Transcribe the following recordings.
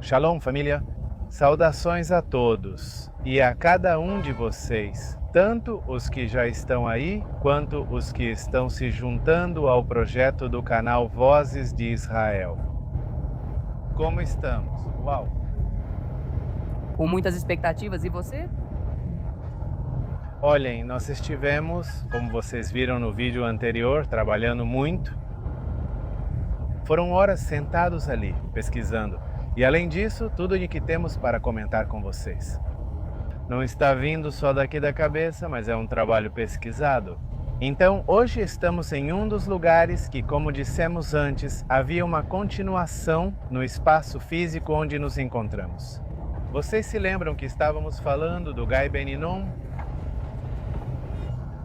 Shalom, família! Saudações a todos e a cada um de vocês, tanto os que já estão aí, quanto os que estão se juntando ao projeto do canal Vozes de Israel. Como estamos? Uau! Com muitas expectativas, e você? Olhem, nós estivemos, como vocês viram no vídeo anterior, trabalhando muito. Foram horas sentados ali, pesquisando. E além disso, tudo o que temos para comentar com vocês. Não está vindo só daqui da cabeça, mas é um trabalho pesquisado. Então, hoje estamos em um dos lugares que, como dissemos antes, havia uma continuação no espaço físico onde nos encontramos. Vocês se lembram que estávamos falando do Gai Ben Hinnom?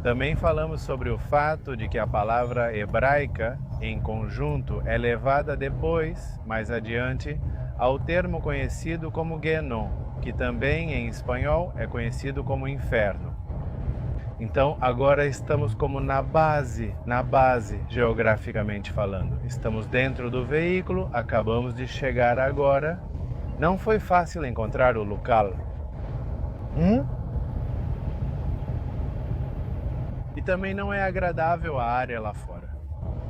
Também falamos sobre o fato de que a palavra hebraica, em conjunto, é levada depois, mais adiante, ao termo conhecido como Genom, que também em espanhol é conhecido como inferno. Então, agora estamos como na base, geograficamente falando. Estamos dentro do veículo, acabamos de chegar agora. Não foi fácil encontrar o local. E também não é agradável a área lá fora.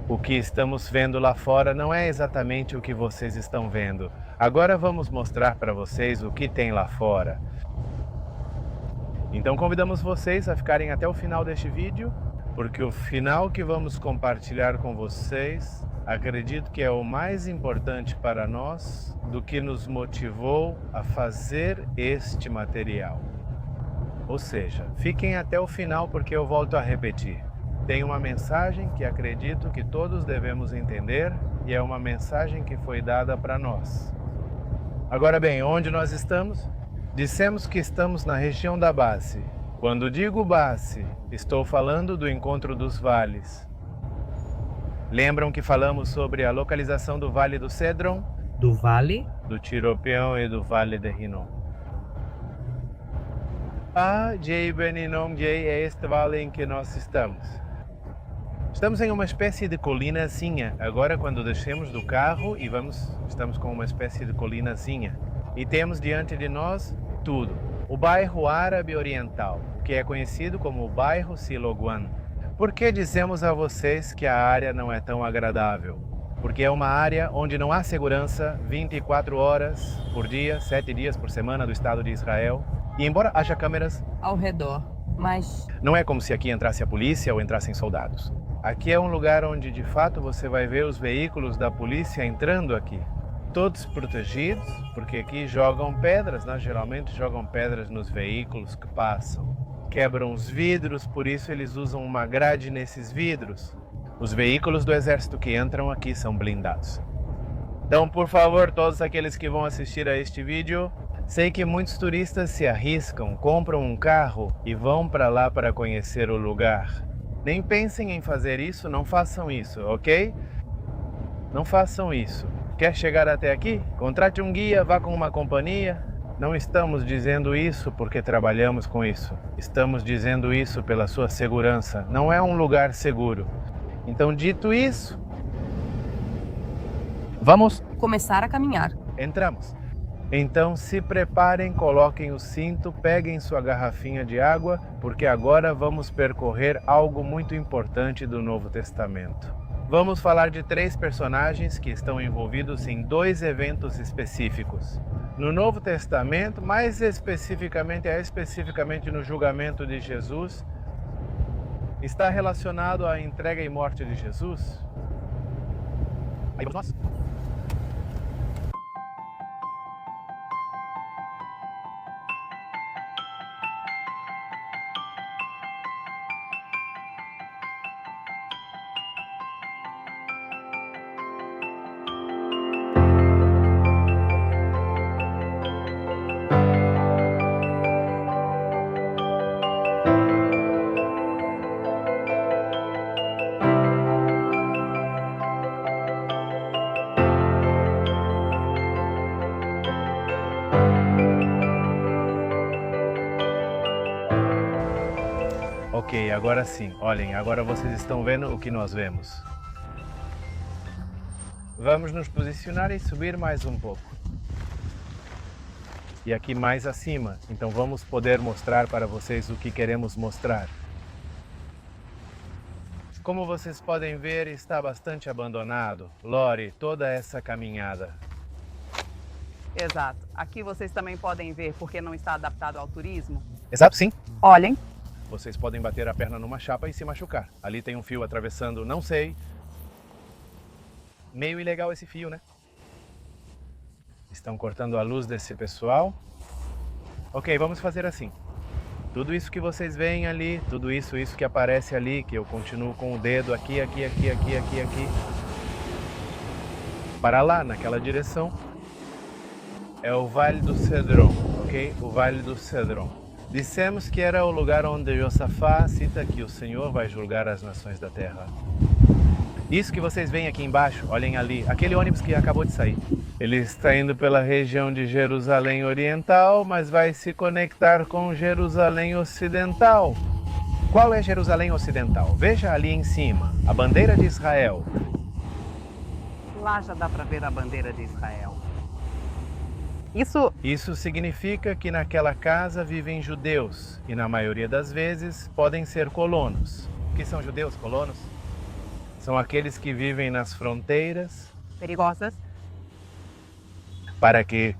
O que estamos vendo lá fora não é exatamente o que vocês estão vendo. Agora vamos mostrar para vocês o que tem lá fora. Então convidamos vocês a ficarem até o final deste vídeo, porque o final que vamos compartilhar com vocês, acredito que é o mais importante para nós do que nos motivou a fazer este material. Ou seja, fiquem até o final porque eu volto a repetir. Tem uma mensagem que acredito que todos devemos entender e é uma mensagem que foi dada para nós. Agora bem, onde nós estamos? Dissemos que estamos na região da base. Quando digo base, estou falando do encontro dos vales. Lembram que falamos sobre a localização do Vale do Cedron? Do Vale? Do Tiropeão e do Vale de Hinnom. Gai Ben Hinnom é este vale em que nós estamos. Estamos em uma espécie de colinazinha. Agora, quando descemos do carro e estamos com uma espécie de colinazinha. E temos diante de nós tudo. O bairro Árabe Oriental, que é conhecido como o bairro Siloguan. Por que dizemos a vocês que a área não é tão agradável? Porque é uma área onde não há segurança 24 horas por dia, 7 dias por semana do Estado de Israel. E embora haja câmeras ao redor, mas não é como se aqui entrasse a polícia ou entrassem soldados. Aqui é um lugar onde de fato você vai ver os veículos da polícia entrando aqui. Todos protegidos, porque aqui jogam pedras, né? Geralmente jogam pedras nos veículos que passam. Quebram os vidros, por isso eles usam uma grade nesses vidros. Os veículos do exército que entram aqui são blindados. Então, por favor, todos aqueles que vão assistir a este vídeo, sei que muitos turistas se arriscam, compram um carro e vão para lá para conhecer o lugar. Nem pensem em fazer isso, não façam isso, ok? Não façam isso. Quer chegar até aqui? Contrate um guia, vá com uma companhia. Não estamos dizendo isso porque trabalhamos com isso. Estamos dizendo isso pela sua segurança. Não é um lugar seguro. Então, dito isso, vamos começar a caminhar. Entramos. Então se preparem, coloquem o cinto, peguem sua garrafinha de água, porque agora vamos percorrer algo muito importante do Novo Testamento. Vamos falar de 3 personagens que estão envolvidos em 2 eventos específicos. No Novo Testamento, mais especificamente no julgamento de Jesus, está relacionado à entrega e morte de Jesus. Aí vamos nós. Ok, agora sim. Olhem, agora vocês estão vendo o que nós vemos. Vamos nos posicionar e subir mais um pouco. e aqui mais acima. Então vamos poder mostrar para vocês o que queremos mostrar. Como vocês podem ver, está bastante abandonado. Lore, toda essa caminhada. Exato. Aqui vocês também podem ver porque não está adaptado ao turismo. Exato, sim. Olhem. Vocês podem bater a perna numa chapa e se machucar. Ali tem um fio atravessando, não sei. Meio ilegal esse fio, né? Estão cortando a luz desse pessoal. Ok, vamos fazer assim. Tudo isso que vocês veem ali, tudo isso que aparece ali, que eu continuo com o dedo aqui, aqui. Para lá, naquela direção, é o Vale do Cedron, ok? O Vale do Cedron. Dissemos que era o lugar onde Josafá cita que o Senhor vai julgar as nações da terra. Isso que vocês veem aqui embaixo, olhem ali, aquele ônibus que acabou de sair. Ele está indo pela região de Jerusalém Oriental, mas vai se conectar com Jerusalém Ocidental. Qual é Jerusalém Ocidental? Veja ali em cima, a bandeira de Israel. Lá já dá para ver a bandeira de Israel. Isso significa que naquela casa vivem judeus e na maioria das vezes podem ser colonos. O que são judeus, colonos? São aqueles que vivem nas fronteiras. Perigosas. Para que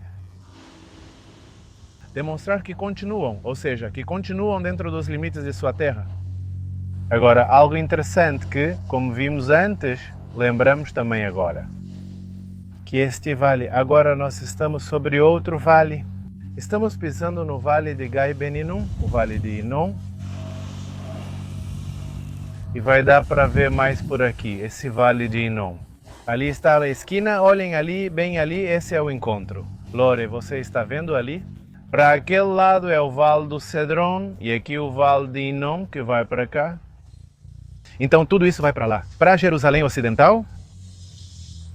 demonstrar que continuam, ou seja, que continuam dentro dos limites de sua terra. Agora, algo interessante que, como vimos antes, lembramos também agora. Que este vale, agora nós estamos sobre outro vale. Estamos pisando no vale de Gai Ben Hinnom, o vale de Hinnom. E vai dar para ver mais por aqui, esse vale de Hinnom. Ali está a esquina, olhem ali, bem ali, esse é o encontro. Lore, você está vendo ali? Para aquele lado é o Vale do Cedron e aqui o Vale de Hinnom que vai para cá. Então tudo isso vai para lá. Para Jerusalém Ocidental,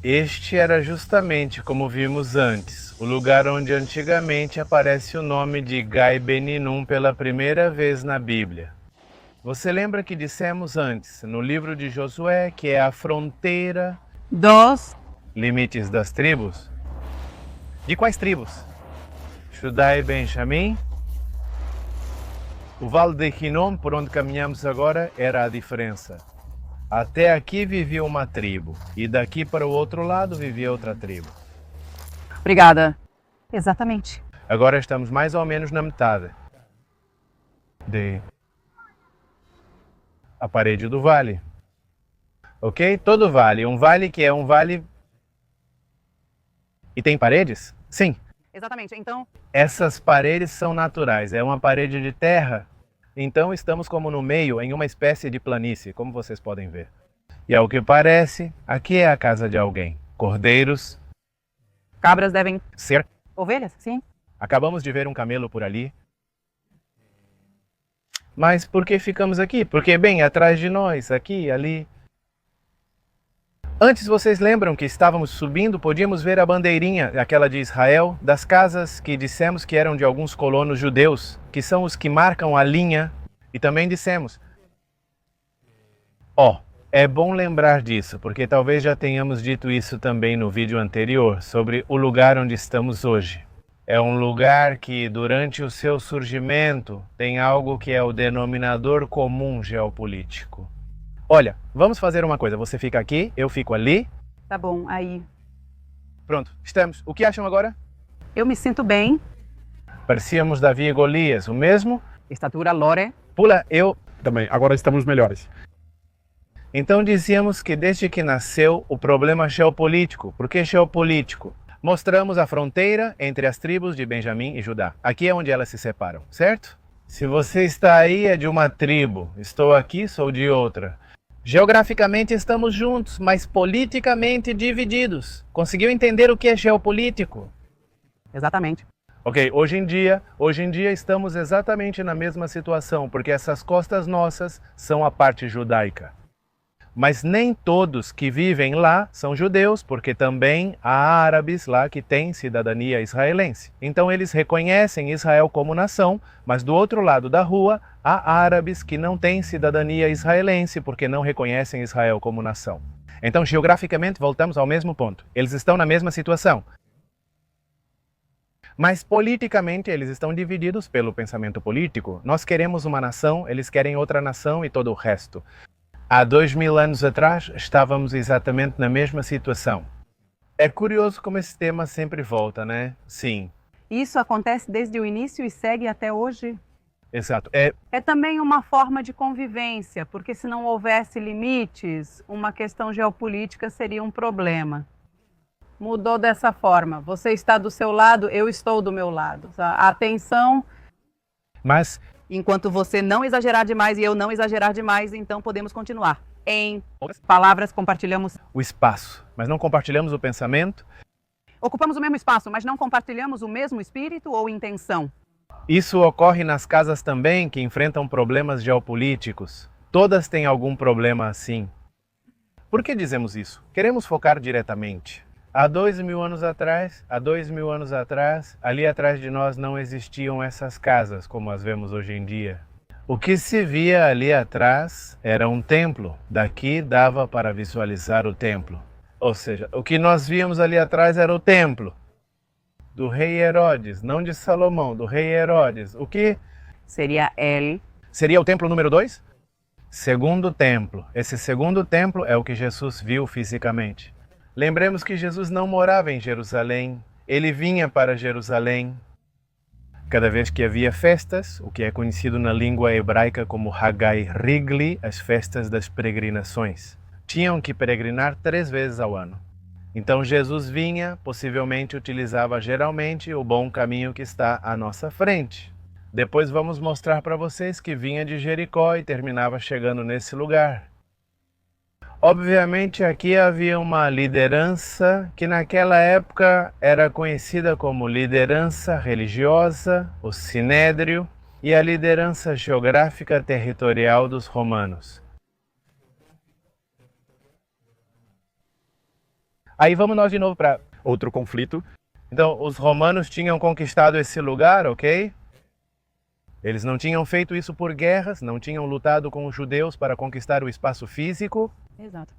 este era justamente, como vimos antes, o lugar onde antigamente aparece o nome de Gai Ben Hinnom pela primeira vez na Bíblia. Você lembra que dissemos antes, no livro de Josué, que é a fronteira dos limites das tribos? De quais tribos? Judá e Benjamim. O Vale de Hinnom, por onde caminhamos agora, era a diferença. Até aqui vivia uma tribo, e daqui para o outro lado vivia outra tribo. Obrigada. Exatamente. Agora estamos mais ou menos na metade a parede do vale. Ok? Todo vale. Um vale que é um vale e tem paredes? Sim. Exatamente. Então, essas paredes são naturais. É uma parede de terra. Então estamos como no meio, em uma espécie de planície, como vocês podem ver. E ao que parece, aqui é a casa de alguém. Cordeiros. Cabras devem ser. Ovelhas? Sim. Acabamos de ver um camelo por ali. Mas por que ficamos aqui? Porque bem atrás de nós, aqui, ali. Antes vocês lembram que estávamos subindo, podíamos ver a bandeirinha, aquela de Israel, das casas que dissemos que eram de alguns colonos judeus, que são os que marcam a linha. E também dissemos, é bom lembrar disso, porque talvez já tenhamos dito isso também no vídeo anterior, sobre o lugar onde estamos hoje. É um lugar que, durante o seu surgimento, tem algo que é o denominador comum geopolítico. Olha, vamos fazer uma coisa. Você fica aqui, eu fico ali. Tá bom, aí. Pronto, estamos. O que acham agora? Eu me sinto bem. Parecíamos Davi e Golias, o mesmo? Estatura, Lore. Pula, eu... Também, agora estamos melhores. Então dizíamos que desde que nasceu o problema geopolítico. Por que geopolítico? Mostramos a fronteira entre as tribos de Benjamim e Judá. Aqui é onde elas se separam, certo? Se você está aí, é de uma tribo. Estou aqui, sou de outra. Geograficamente estamos juntos, mas politicamente divididos. Conseguiu entender o que é geopolítico? Exatamente. Ok, hoje em dia estamos exatamente na mesma situação, porque essas costas nossas são a parte judaica. Mas nem todos que vivem lá são judeus, porque também há árabes lá que têm cidadania israelense. Então eles reconhecem Israel como nação, mas do outro lado da rua há árabes que não têm cidadania israelense, porque não reconhecem Israel como nação. Então, geograficamente, voltamos ao mesmo ponto. Eles estão na mesma situação. Mas politicamente eles estão divididos pelo pensamento político. Nós queremos uma nação, eles querem outra nação e todo o resto. Há 2000 anos atrás estávamos exatamente na mesma situação. É curioso como esse tema sempre volta, né? Sim, Isso acontece desde o início e segue até hoje. exato. É também uma forma de convivência, porque se não houvesse limites, uma questão geopolítica seria um problema. Mudou dessa forma. Você está do seu lado, eu estou do meu lado. Atenção, Mas enquanto você não exagerar demais e eu não exagerar demais, então podemos continuar. Em palavras, compartilhamos. o espaço. Mas não compartilhamos o pensamento. Ocupamos o mesmo espaço, mas não compartilhamos o mesmo espírito ou intenção. Isso ocorre nas casas também que enfrentam problemas geopolíticos. Todas têm algum problema assim. Por que dizemos isso? Queremos focar diretamente. Há 2000 anos atrás, ali atrás de nós não existiam essas casas como as vemos hoje em dia. O que se via ali atrás era um templo. Daqui dava para visualizar o templo. Ou seja, o que nós víamos ali atrás era o templo do rei Herodes, não de Salomão, do rei Herodes. O que Seria El. seria o templo número 2? Segundo templo. Esse segundo templo é o que Jesus viu fisicamente. Lembremos que Jesus não morava em Jerusalém, ele vinha para Jerusalém. Cada vez que havia festas, o que é conhecido na língua hebraica como Hagai Rigli, as festas das peregrinações, tinham que peregrinar 3 vezes ao ano. Então Jesus vinha, possivelmente utilizava geralmente o bom caminho que está à nossa frente. Depois vamos mostrar para vocês que vinha de Jericó e terminava chegando nesse lugar. Obviamente aqui havia uma liderança que naquela época era conhecida como liderança religiosa, o Sinédrio, e a liderança geográfica territorial dos romanos. Aí vamos nós de novo para... Outro conflito. Então, os romanos tinham conquistado esse lugar, ok? Eles não tinham feito isso por guerras, não tinham lutado com os judeus para conquistar o espaço físico. Exato.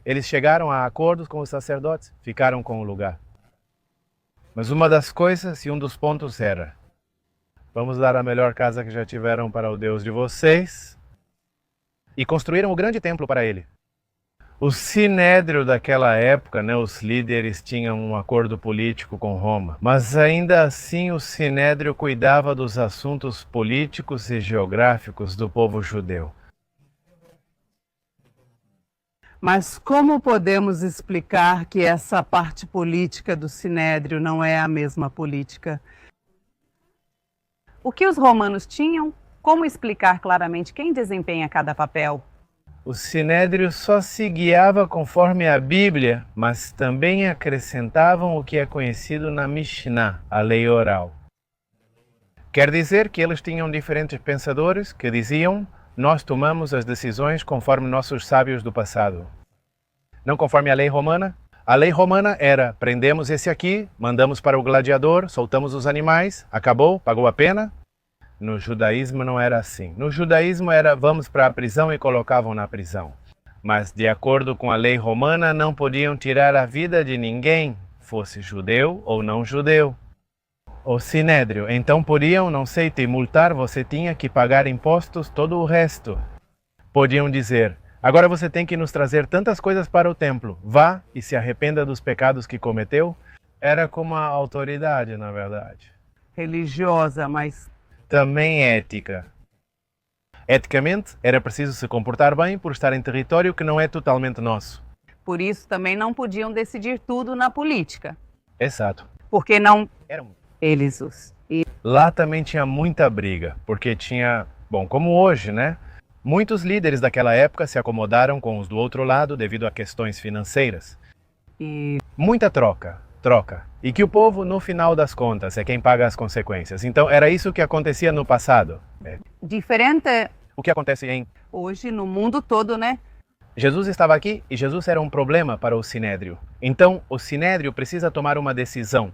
Eles chegaram a acordos com os sacerdotes, ficaram com o lugar. Mas uma das coisas e um dos pontos era: vamos dar a melhor casa que já tiveram para o Deus de vocês. E construíram o grande templo para ele. O Sinédrio daquela época, os líderes tinham um acordo político com Roma, mas ainda assim o Sinédrio cuidava dos assuntos políticos e geográficos do povo judeu. Mas como podemos explicar que essa parte política do Sinédrio não é a mesma política? O que os romanos tinham? Como explicar claramente quem desempenha cada papel? O Sinédrio só se guiava conforme a Bíblia, mas também acrescentavam o que é conhecido na Mishnah, a lei oral. Quer dizer que eles tinham diferentes pensadores que diziam: nós tomamos as decisões conforme nossos sábios do passado. Não conforme a lei romana. A lei romana era: prendemos esse aqui, mandamos para o gladiador, soltamos os animais, acabou, pagou a pena. No judaísmo não era assim. No judaísmo era: vamos para a prisão e colocavam na prisão. Mas de acordo com a lei romana não podiam tirar a vida de ninguém, fosse judeu ou não judeu. O Sinédrio, então podiam, não sei, te multar, você tinha que pagar impostos, todo o resto. Podiam dizer: agora você tem que nos trazer tantas coisas para o templo, vá e se arrependa dos pecados que cometeu. Era como a autoridade, na verdade. Religiosa, mas Também ética. Eticamente, era preciso se comportar bem por estar em território que não é totalmente nosso. por isso também não podiam decidir tudo na política. Exato. Porque não Era eles Lá também tinha muita briga, porque tinha, bom, como hoje, né? Muitos líderes daquela época se acomodaram com os do outro lado devido a questões financeiras. e Muita troca. E que o povo, no final das contas, é quem paga as consequências. Então, era isso que acontecia no passado. diferente O que acontece em... hoje no mundo todo, né? Jesus estava aqui e Jesus era um problema para o Sinédrio. Então, o Sinédrio precisa tomar uma decisão.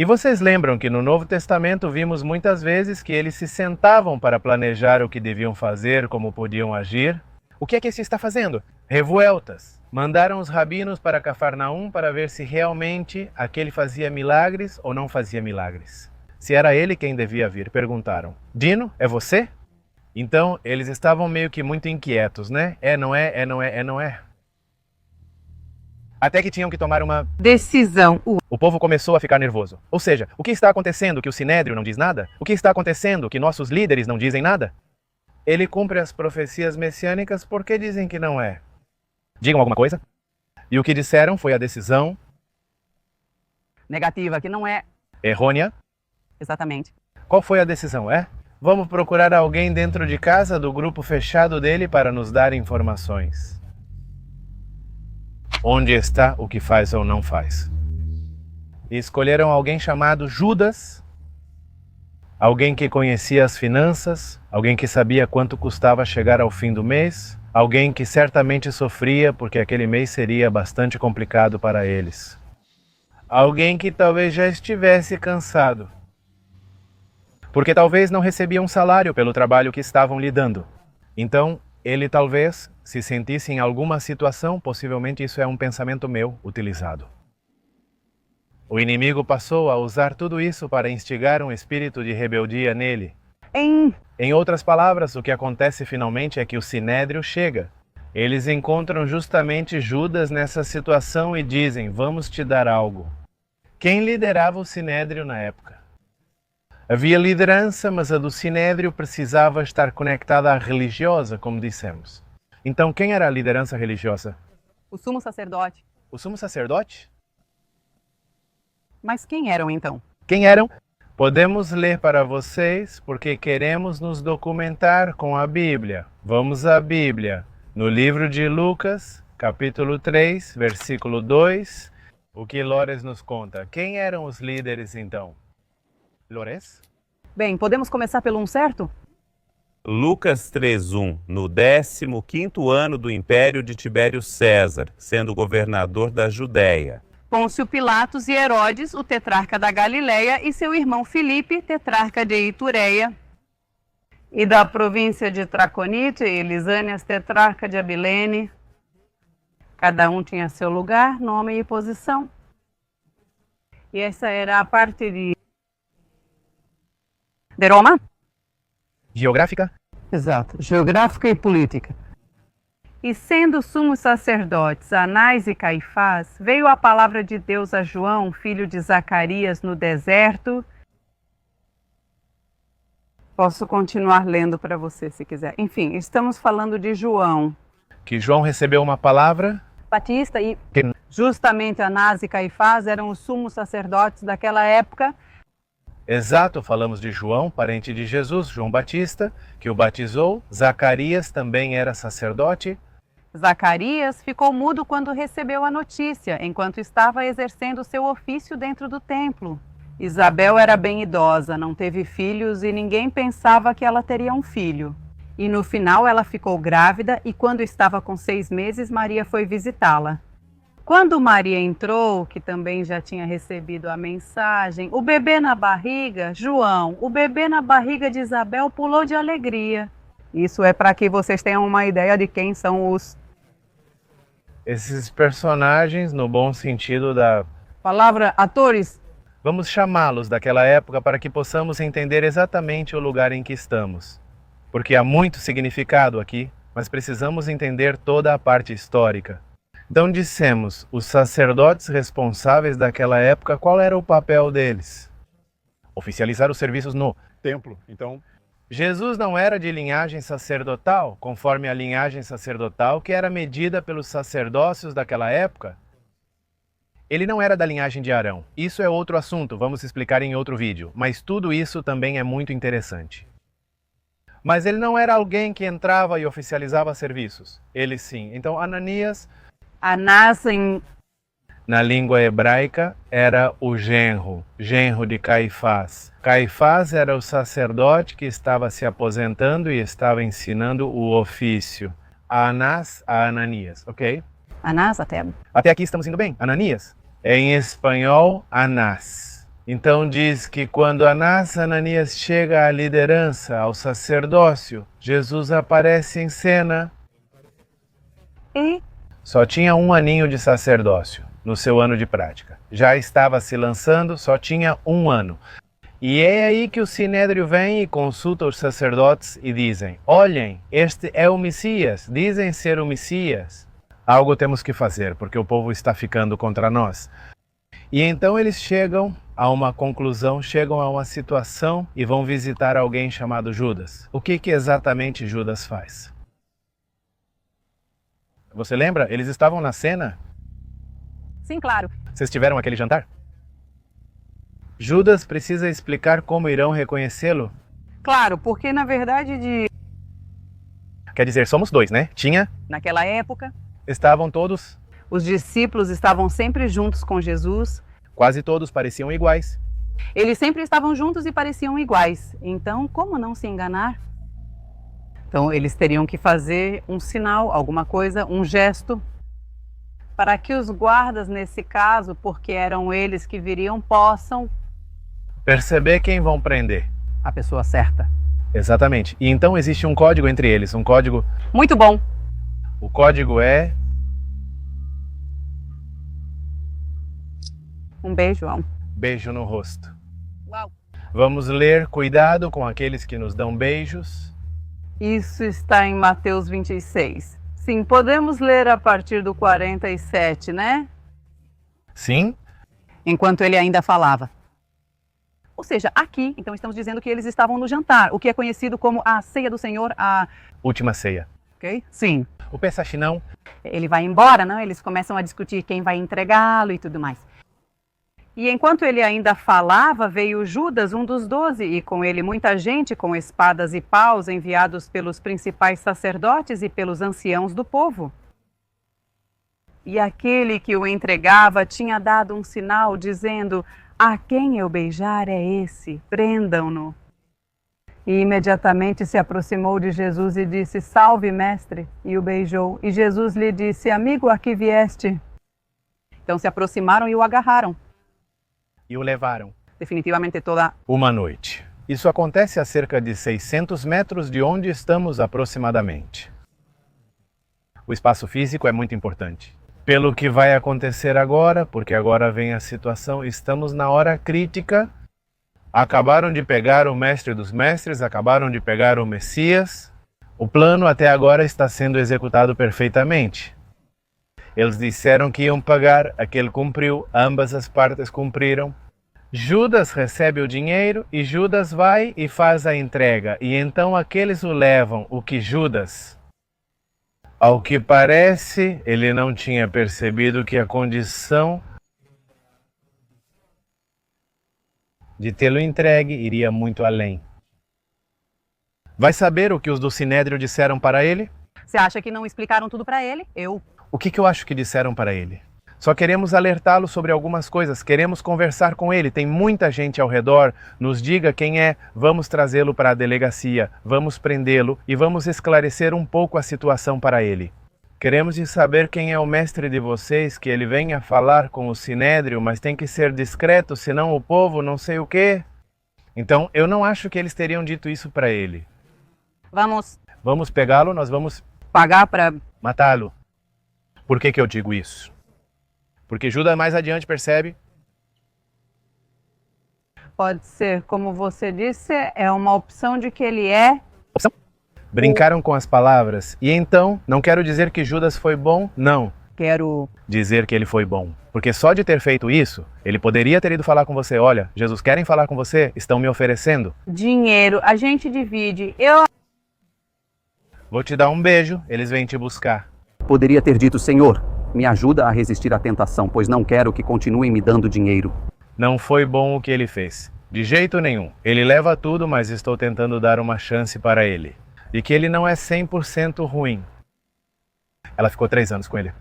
E vocês lembram que no Novo Testamento vimos muitas vezes que eles se sentavam para planejar o que deviam fazer, como podiam agir? O que é que se está fazendo? Revueltas. Mandaram os rabinos para Cafarnaum para ver se realmente aquele fazia milagres ou não fazia milagres. Se era ele quem devia vir, perguntaram: Dino, é você? Então, eles estavam meio que muito inquietos, né? Não é. Até que tinham que tomar uma Decisão. O povo começou a ficar nervoso. Ou seja, o que está acontecendo que o Sinédrio não diz nada? O que está acontecendo que nossos líderes não dizem nada? Ele cumpre as profecias messiânicas, por que dizem que não é? Digam alguma coisa. E o que disseram foi a decisão Negativa, que não é errônea. exatamente. Qual foi a decisão, Vamos procurar alguém dentro de casa do grupo fechado dele para nos dar informações. Onde está o que faz ou não faz? E escolheram alguém chamado Judas, alguém que conhecia as finanças, alguém que sabia quanto custava chegar ao fim do mês, alguém que certamente sofria porque aquele mês seria bastante complicado para eles. Alguém que talvez já estivesse cansado, porque talvez não recebia um salário pelo trabalho que estavam lhe dando. Então, ele talvez se sentisse em alguma situação, possivelmente isso é um pensamento meu utilizado. O inimigo passou a usar tudo isso para instigar um espírito de rebeldia nele. Em outras palavras, o que acontece finalmente é que o Sinédrio chega. Eles encontram justamente Judas nessa situação e dizem: vamos te dar algo. Quem liderava o Sinédrio na época? Havia liderança, mas a do Sinédrio precisava estar conectada à religiosa, como dissemos. Então, quem era a liderança religiosa? O sumo sacerdote. O sumo sacerdote? Mas quem eram então? Quem eram? Podemos ler para vocês, porque queremos nos documentar com a Bíblia. Vamos à Bíblia. No livro de Lucas, capítulo 3, versículo 2, o que Lores nos conta. Quem eram os líderes então? Lores? Bem, podemos começar pelo um certo? Lucas 3:1, no 15º ano do Império de Tibério César, sendo governador da Judéia. Pôncio Pilatos e Herodes, o tetrarca da Galileia, e seu irmão Filipe, tetrarca de Itureia, e da província de Traconite, e Lisânias, tetrarca de Abilene. Cada um tinha seu lugar, nome e posição. E essa era a parte de Roma? Geográfica? Exato, geográfica e política. E sendo sumos sacerdotes Anás e Caifás, veio a palavra de Deus a João, filho de Zacarias, no deserto. Posso continuar lendo para você se quiser. Enfim, estamos falando de João. Que João recebeu uma palavra. Batista e Justamente Anás e Caifás eram os sumos sacerdotes daquela época. Exato, falamos de João, parente de Jesus, João Batista, que o batizou. Zacarias também era sacerdote. Zacarias ficou mudo quando recebeu a notícia, enquanto estava exercendo seu ofício dentro do templo. Isabel era bem idosa, não teve filhos e ninguém pensava que ela teria um filho. E no final ela ficou grávida e quando estava com 6 meses, Maria foi visitá-la. Quando Maria entrou, que também já tinha recebido a mensagem, o bebê na barriga, João, o bebê na barriga de Isabel pulou de alegria. Isso é para que vocês tenham uma ideia de quem são Esses personagens, no bom sentido da palavra atores. Vamos chamá-los daquela época para que possamos entender exatamente o lugar em que estamos. Porque há muito significado aqui, mas precisamos entender toda a parte histórica. Então dissemos, os sacerdotes responsáveis daquela época, qual era o papel deles? Oficializar os serviços no Templo. Então, Jesus não era de linhagem sacerdotal, conforme a linhagem sacerdotal que era medida pelos sacerdócios daquela época. Ele não era da linhagem de Arão. Isso é outro assunto, vamos explicar em outro vídeo. Mas tudo isso também é muito interessante. Mas ele não era alguém que entrava e oficializava serviços. Ele sim. Então Ananias, Anás na língua hebraica, era o genro de Caifás. Caifás era o sacerdote que estava se aposentando e estava ensinando o ofício. Anás a Ananias, ok? Anás até. Até aqui estamos indo bem? Ananias? É em espanhol, Anás. Então diz que quando Ananias chega à liderança, ao sacerdócio, Jesus aparece em cena. e só tinha 1 aninho de sacerdócio no seu ano de prática. Já estava se lançando, só tinha 1 ano. E é aí que o Sinédrio vem e consulta os sacerdotes e dizem: olhem, este é o Messias, dizem ser o Messias. Algo temos que fazer, porque o povo está ficando contra nós. E então eles chegam a uma conclusão, chegam a uma situação e vão visitar alguém chamado Judas. O que exatamente Judas faz? Você lembra? Eles estavam na cena? Sim, claro. Vocês tiveram aquele jantar? Judas precisa explicar como irão reconhecê-lo? Claro, porque na verdade Quer dizer, somos 2, né? naquela época, Estavam todos, os discípulos estavam sempre juntos com Jesus. quase todos pareciam iguais. Eles sempre estavam juntos e pareciam iguais. Então, como não se enganar? Então, eles teriam que fazer um sinal, alguma coisa, um gesto, para que os guardas, nesse caso, porque eram eles que viriam, possam Perceber quem vão prender. a pessoa certa. Exatamente. E então existe um código entre eles, um código. Muito bom. O código é... Um beijo, João. beijo no rosto. Uau. Vamos ler, cuidado com aqueles que nos dão beijos. Isso está em Mateus 26. Sim, podemos ler a partir do 47, né? Sim? Enquanto ele ainda falava. Ou seja, aqui, então estamos dizendo que eles estavam no jantar, o que é conhecido como a ceia do Senhor, Última ceia. ok? Sim. O Pessachinão, Ele vai embora, não? Eles começam a discutir quem vai entregá-lo e tudo mais. E enquanto ele ainda falava, veio Judas, um dos 12, e com ele muita gente com espadas e paus enviados pelos principais sacerdotes e pelos anciãos do povo. E aquele que o entregava tinha dado um sinal dizendo: a quem eu beijar é esse, prendam-no. E imediatamente se aproximou de Jesus e disse: salve, mestre, e o beijou. E Jesus lhe disse: amigo, a que vieste? Então se aproximaram e o agarraram. e o levaram. Definitivamente toda. Uma noite. Isso acontece a cerca de 600 metros de onde estamos aproximadamente. O espaço físico é muito importante. Pelo que vai acontecer agora, porque agora vem a situação, estamos na hora crítica. Acabaram de pegar o mestre dos mestres, acabaram de pegar o Messias. O plano até agora está sendo executado perfeitamente. Eles disseram que iam pagar, aquele cumpriu, ambas as partes cumpriram. Judas recebe o dinheiro e Judas vai e faz a entrega. E então aqueles o levam, o que Judas, ao que parece, ele não tinha percebido que a condição de tê-lo entregue iria muito além. Vai saber o que os do Sinédrio disseram para ele? Você acha que não explicaram tudo para ele? O que eu acho que disseram para ele? Só queremos alertá-lo sobre algumas coisas, queremos conversar com ele, tem muita gente ao redor, nos diga quem é, vamos trazê-lo para a delegacia, vamos prendê-lo e vamos esclarecer um pouco a situação para ele. Queremos saber quem é o mestre de vocês, que ele venha falar com o Sinédrio, mas tem que ser discreto, senão o povo não sei o quê. Então, eu não acho que eles teriam dito isso para ele. Vamos pegá-lo, nós vamos pagar para matá-lo. Por que eu digo isso? Porque Judas mais adiante percebe. Pode ser, como você disse, é uma opção de que ele é. Brincaram com as palavras. E então, não quero dizer que Judas foi bom, não. Quero dizer que ele foi bom. Porque só de ter feito isso, ele poderia ter ido falar com você. Olha, Jesus, querem falar com você? Estão me oferecendo dinheiro. A gente divide. Vou te dar um beijo, eles vêm te buscar. Poderia ter dito: Senhor, me ajuda a resistir à tentação, pois não quero que continuem me dando dinheiro. Não foi bom o que ele fez. De jeito nenhum. Ele leva tudo, mas estou tentando dar uma chance para ele. E que ele não é 100% ruim. Ela ficou 3 anos com ele.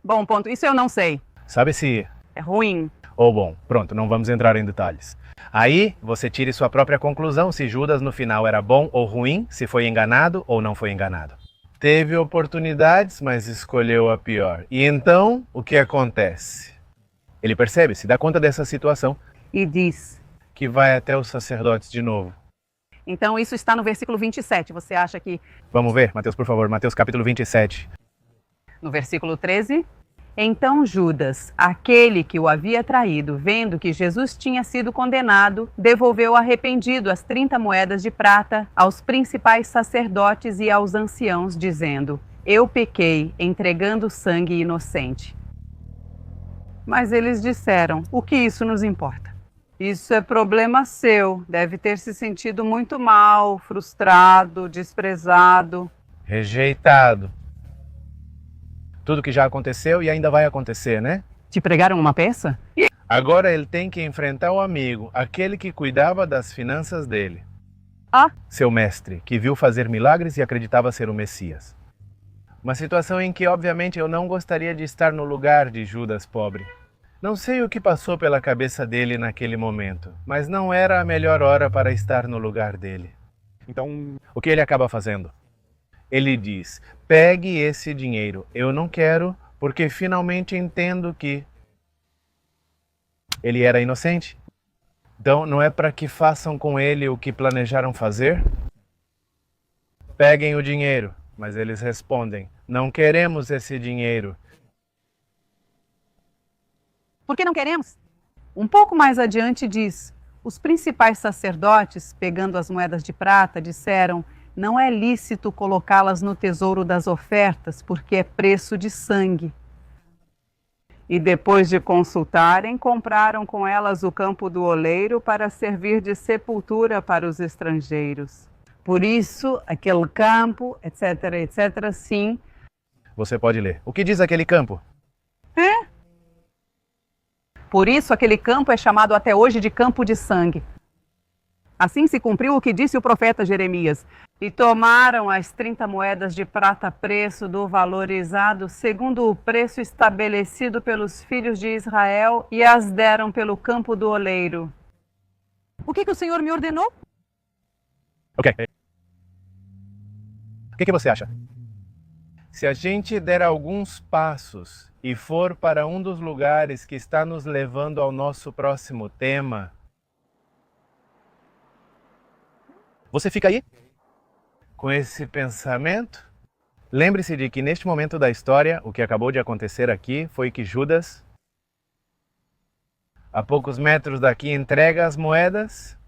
Bom, ponto. Isso eu não sei. Sabe se... É ruim. ou bom. Pronto, não vamos entrar em detalhes. Aí, você tire sua própria conclusão se Judas no final era bom ou ruim, se foi enganado ou não foi enganado. Teve oportunidades, mas escolheu a pior. E então, o que acontece? Ele percebe, se dá conta dessa situação. E diz que vai até os sacerdotes de novo. Então isso está no versículo 27. Você acha que... Vamos ver, Mateus, por favor. Mateus capítulo 27. No versículo 13, então Judas, aquele que o havia traído, vendo que Jesus tinha sido condenado, devolveu arrependido as 30 moedas de prata aos principais sacerdotes e aos anciãos, dizendo: eu pequei, entregando sangue inocente. Mas eles disseram: o que isso nos importa? Isso é problema seu. Deve ter se sentido muito mal, frustrado, desprezado. Rejeitado. Tudo que já aconteceu e ainda vai acontecer, né? Te pregaram uma peça? Agora ele tem que enfrentar o amigo, aquele que cuidava das finanças dele. Ah, Seu mestre, que viu fazer milagres e acreditava ser o Messias. Uma situação em que, obviamente, eu não gostaria de estar no lugar de Judas pobre. Não sei o que passou pela cabeça dele naquele momento, mas não era a melhor hora para estar no lugar dele. Então, O que ele acaba fazendo? Ele diz: pegue esse dinheiro. Eu não quero, porque finalmente entendo que ele era inocente. Então, não é para que façam com ele o que planejaram fazer? Peguem o dinheiro. Mas eles respondem: não queremos esse dinheiro. por que não queremos? Um pouco mais adiante diz: os principais sacerdotes, pegando as moedas de prata, disseram: não é lícito colocá-las no tesouro das ofertas, porque é preço de sangue. E depois de consultarem, compraram com elas o campo do oleiro para servir de sepultura para os estrangeiros. Por isso, aquele campo, etc., etc., sim. Você pode ler. O que diz aquele campo? Por isso, aquele campo é chamado até hoje de campo de sangue. Assim se cumpriu o que disse o profeta Jeremias: e tomaram as 30 moedas de prata a preço do valorizado, segundo o preço estabelecido pelos filhos de Israel, e as deram pelo campo do oleiro. O que o Senhor me ordenou? Ok. O que você acha? Se a gente der alguns passos e for para um dos lugares que está nos levando ao nosso próximo tema, você fica aí? Com esse pensamento? Lembre-se de que neste momento da história, o que acabou de acontecer aqui foi que Judas, a poucos metros daqui, entrega as moedas.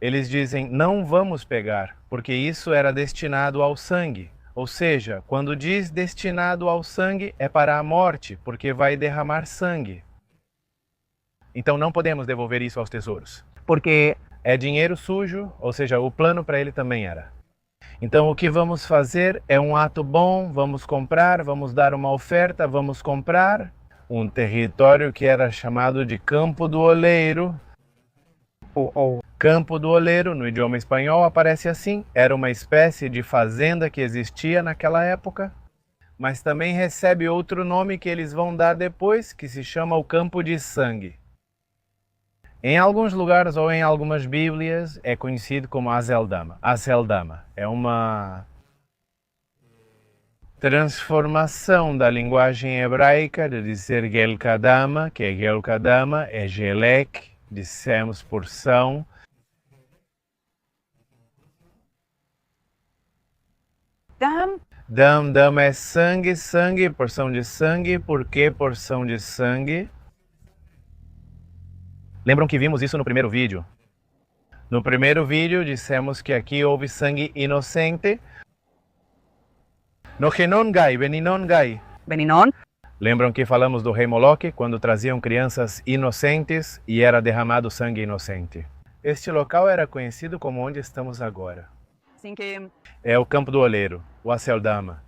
Eles dizem: não vamos pegar, porque isso era destinado ao sangue. Ou seja, quando diz destinado ao sangue, é para a morte, porque vai derramar sangue. Então não podemos devolver isso aos tesouros. Porque É dinheiro sujo, ou seja, o plano para ele também era. Então o que vamos fazer é um ato bom, vamos comprar, vamos dar uma oferta, vamos comprar um território que era chamado de Campo do Oleiro. Campo do Oleiro, no idioma espanhol, aparece assim. Era uma espécie de fazenda que existia naquela época, mas também recebe outro nome que eles vão dar depois, que se chama o Campo de Sangue. Em alguns lugares ou em algumas bíblias é conhecido como Azeldama. Azeldama é uma transformação da linguagem hebraica de dizer Gelkadama, que é Gelkadama, é Gelek, dissemos porção. Dam é sangue, sangue, porção de sangue. Por que porção de sangue? Lembram que vimos isso no primeiro vídeo? No primeiro vídeo dissemos que aqui houve sangue inocente. No Genongai, Beninongai. Beninon, Lembram que falamos do rei Moloque, quando traziam crianças inocentes e era derramado sangue inocente. Este local era conhecido como onde estamos agora. assim que É o Campo do Oleiro, o Aceldama.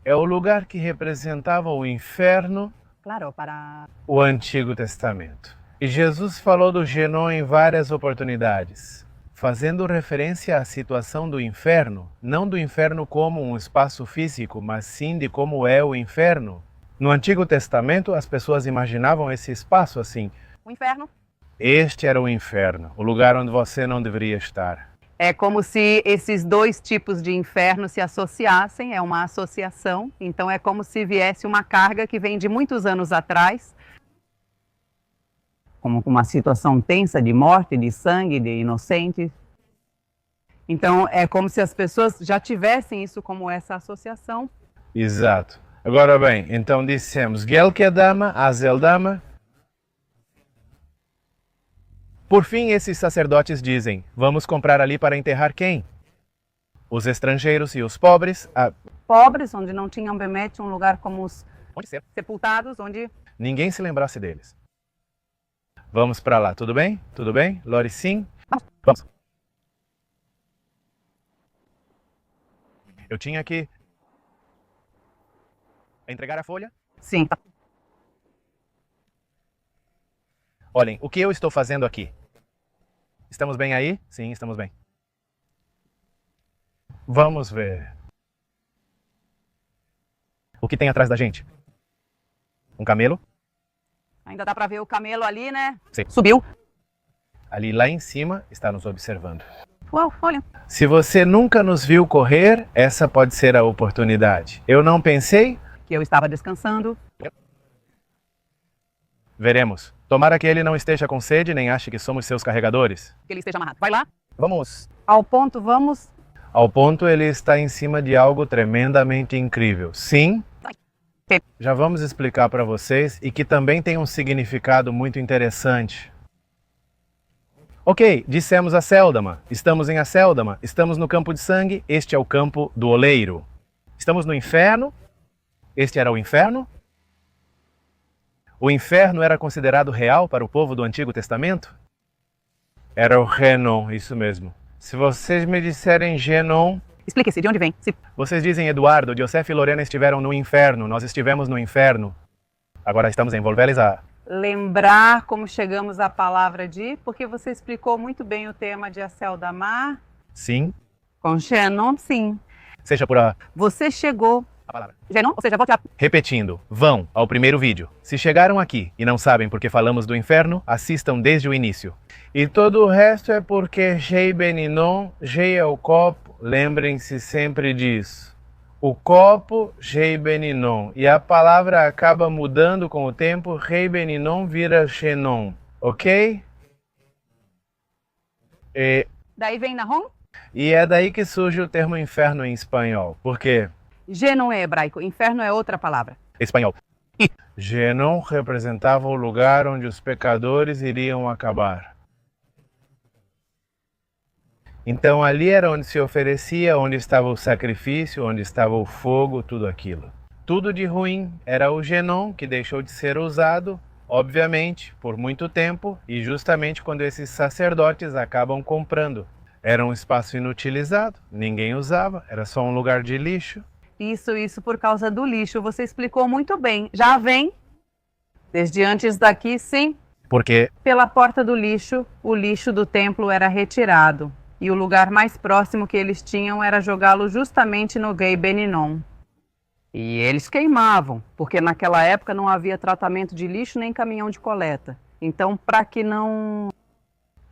É o lugar que representava o inferno, claro, para o Antigo Testamento. E Jesus falou do Genon em várias oportunidades, fazendo referência à situação do inferno, não do inferno como um espaço físico, mas sim de como é o inferno. No Antigo Testamento, as pessoas imaginavam esse espaço assim. o inferno. Este era o inferno, o lugar onde você não deveria estar. É como se esses dois tipos de inferno se associassem, é uma associação. Então é como se viesse uma carga que vem de muitos anos atrás, como uma situação tensa de morte, de sangue, de inocentes. Então é como se as pessoas já tivessem isso como essa associação. Exato. Agora bem, então dissemos Gelkedama, Azeldama. Por fim, esses sacerdotes dizem, vamos comprar ali para enterrar quem? Os estrangeiros e os pobres. Pobres, onde não tinham Bemete, um lugar como os Onde ser? sepultados, onde... Ninguém se lembrasse deles. Vamos para lá, tudo bem? Tudo bem? Lori, sim? Vamos. Eu tinha que entregar a folha. Sim. Olhem, o que eu estou fazendo aqui? Estamos bem aí? Sim, estamos bem. Vamos ver. O que tem atrás da gente? Um camelo? Ainda dá para ver o camelo ali, né? Sim. Subiu. Ali lá em cima está nos observando. Uau, olha. Se você nunca nos viu correr, essa pode ser a oportunidade. Eu não pensei? Que eu estava descansando. Veremos. Tomara que ele não esteja com sede, nem ache que somos seus carregadores. Que ele esteja amarrado. Vai lá. Vamos. Ao ponto, vamos. Ao ponto, ele está em cima de algo tremendamente incrível. Sim, já vamos explicar para vocês e que também tem um significado muito interessante. Ok, dissemos Aceldama. Estamos em Aceldama. Estamos no campo de sangue. Este é o campo do oleiro. Estamos no inferno. Este era o inferno. O inferno era considerado real para o povo do Antigo Testamento? Era o Genon, isso mesmo. Se vocês me disserem Genon... Explique-se, de onde vem? Vocês dizem Eduardo, José e Lorena estiveram no inferno, nós estivemos no inferno. Agora estamos em Volvelizar. Lembrar como chegamos à palavra de... Porque você explicou muito bem o tema de Aceldamar. Sim. Com Genon, sim. Seja por a Você chegou... a palavra. Genon, ou seja, volte a... Repetindo, vão ao primeiro vídeo. Se chegaram aqui e não sabem porque falamos do inferno, assistam desde o início. E todo o resto é porque Jei Beninon, Jei é o copo, lembrem-se sempre disso. O copo, Jei Beninon. E a palavra acaba mudando com o tempo, Rei Beninon vira Xenon. Ok? Daí vem Nahon. E é daí que surge o termo inferno em espanhol. Por quê? Genon é hebraico, inferno é outra palavra. Espanhol. Genon representava o lugar onde os pecadores iriam acabar. Então ali era onde se oferecia, onde estava o sacrifício, onde estava o fogo, tudo aquilo. Tudo de ruim era o Genon, que deixou de ser usado, obviamente, por muito tempo, e justamente quando esses sacerdotes acabam comprando. Era um espaço inutilizado, ninguém usava, era só um lugar de lixo. Isso por causa do lixo. Você explicou muito bem. Já vem, desde antes daqui, sim. Porque Pela porta do lixo, o lixo do templo era retirado. E o lugar mais próximo que eles tinham era jogá-lo justamente no Gei Beninon. E eles queimavam, porque naquela época não havia tratamento de lixo nem caminhão de coleta. Então, para que não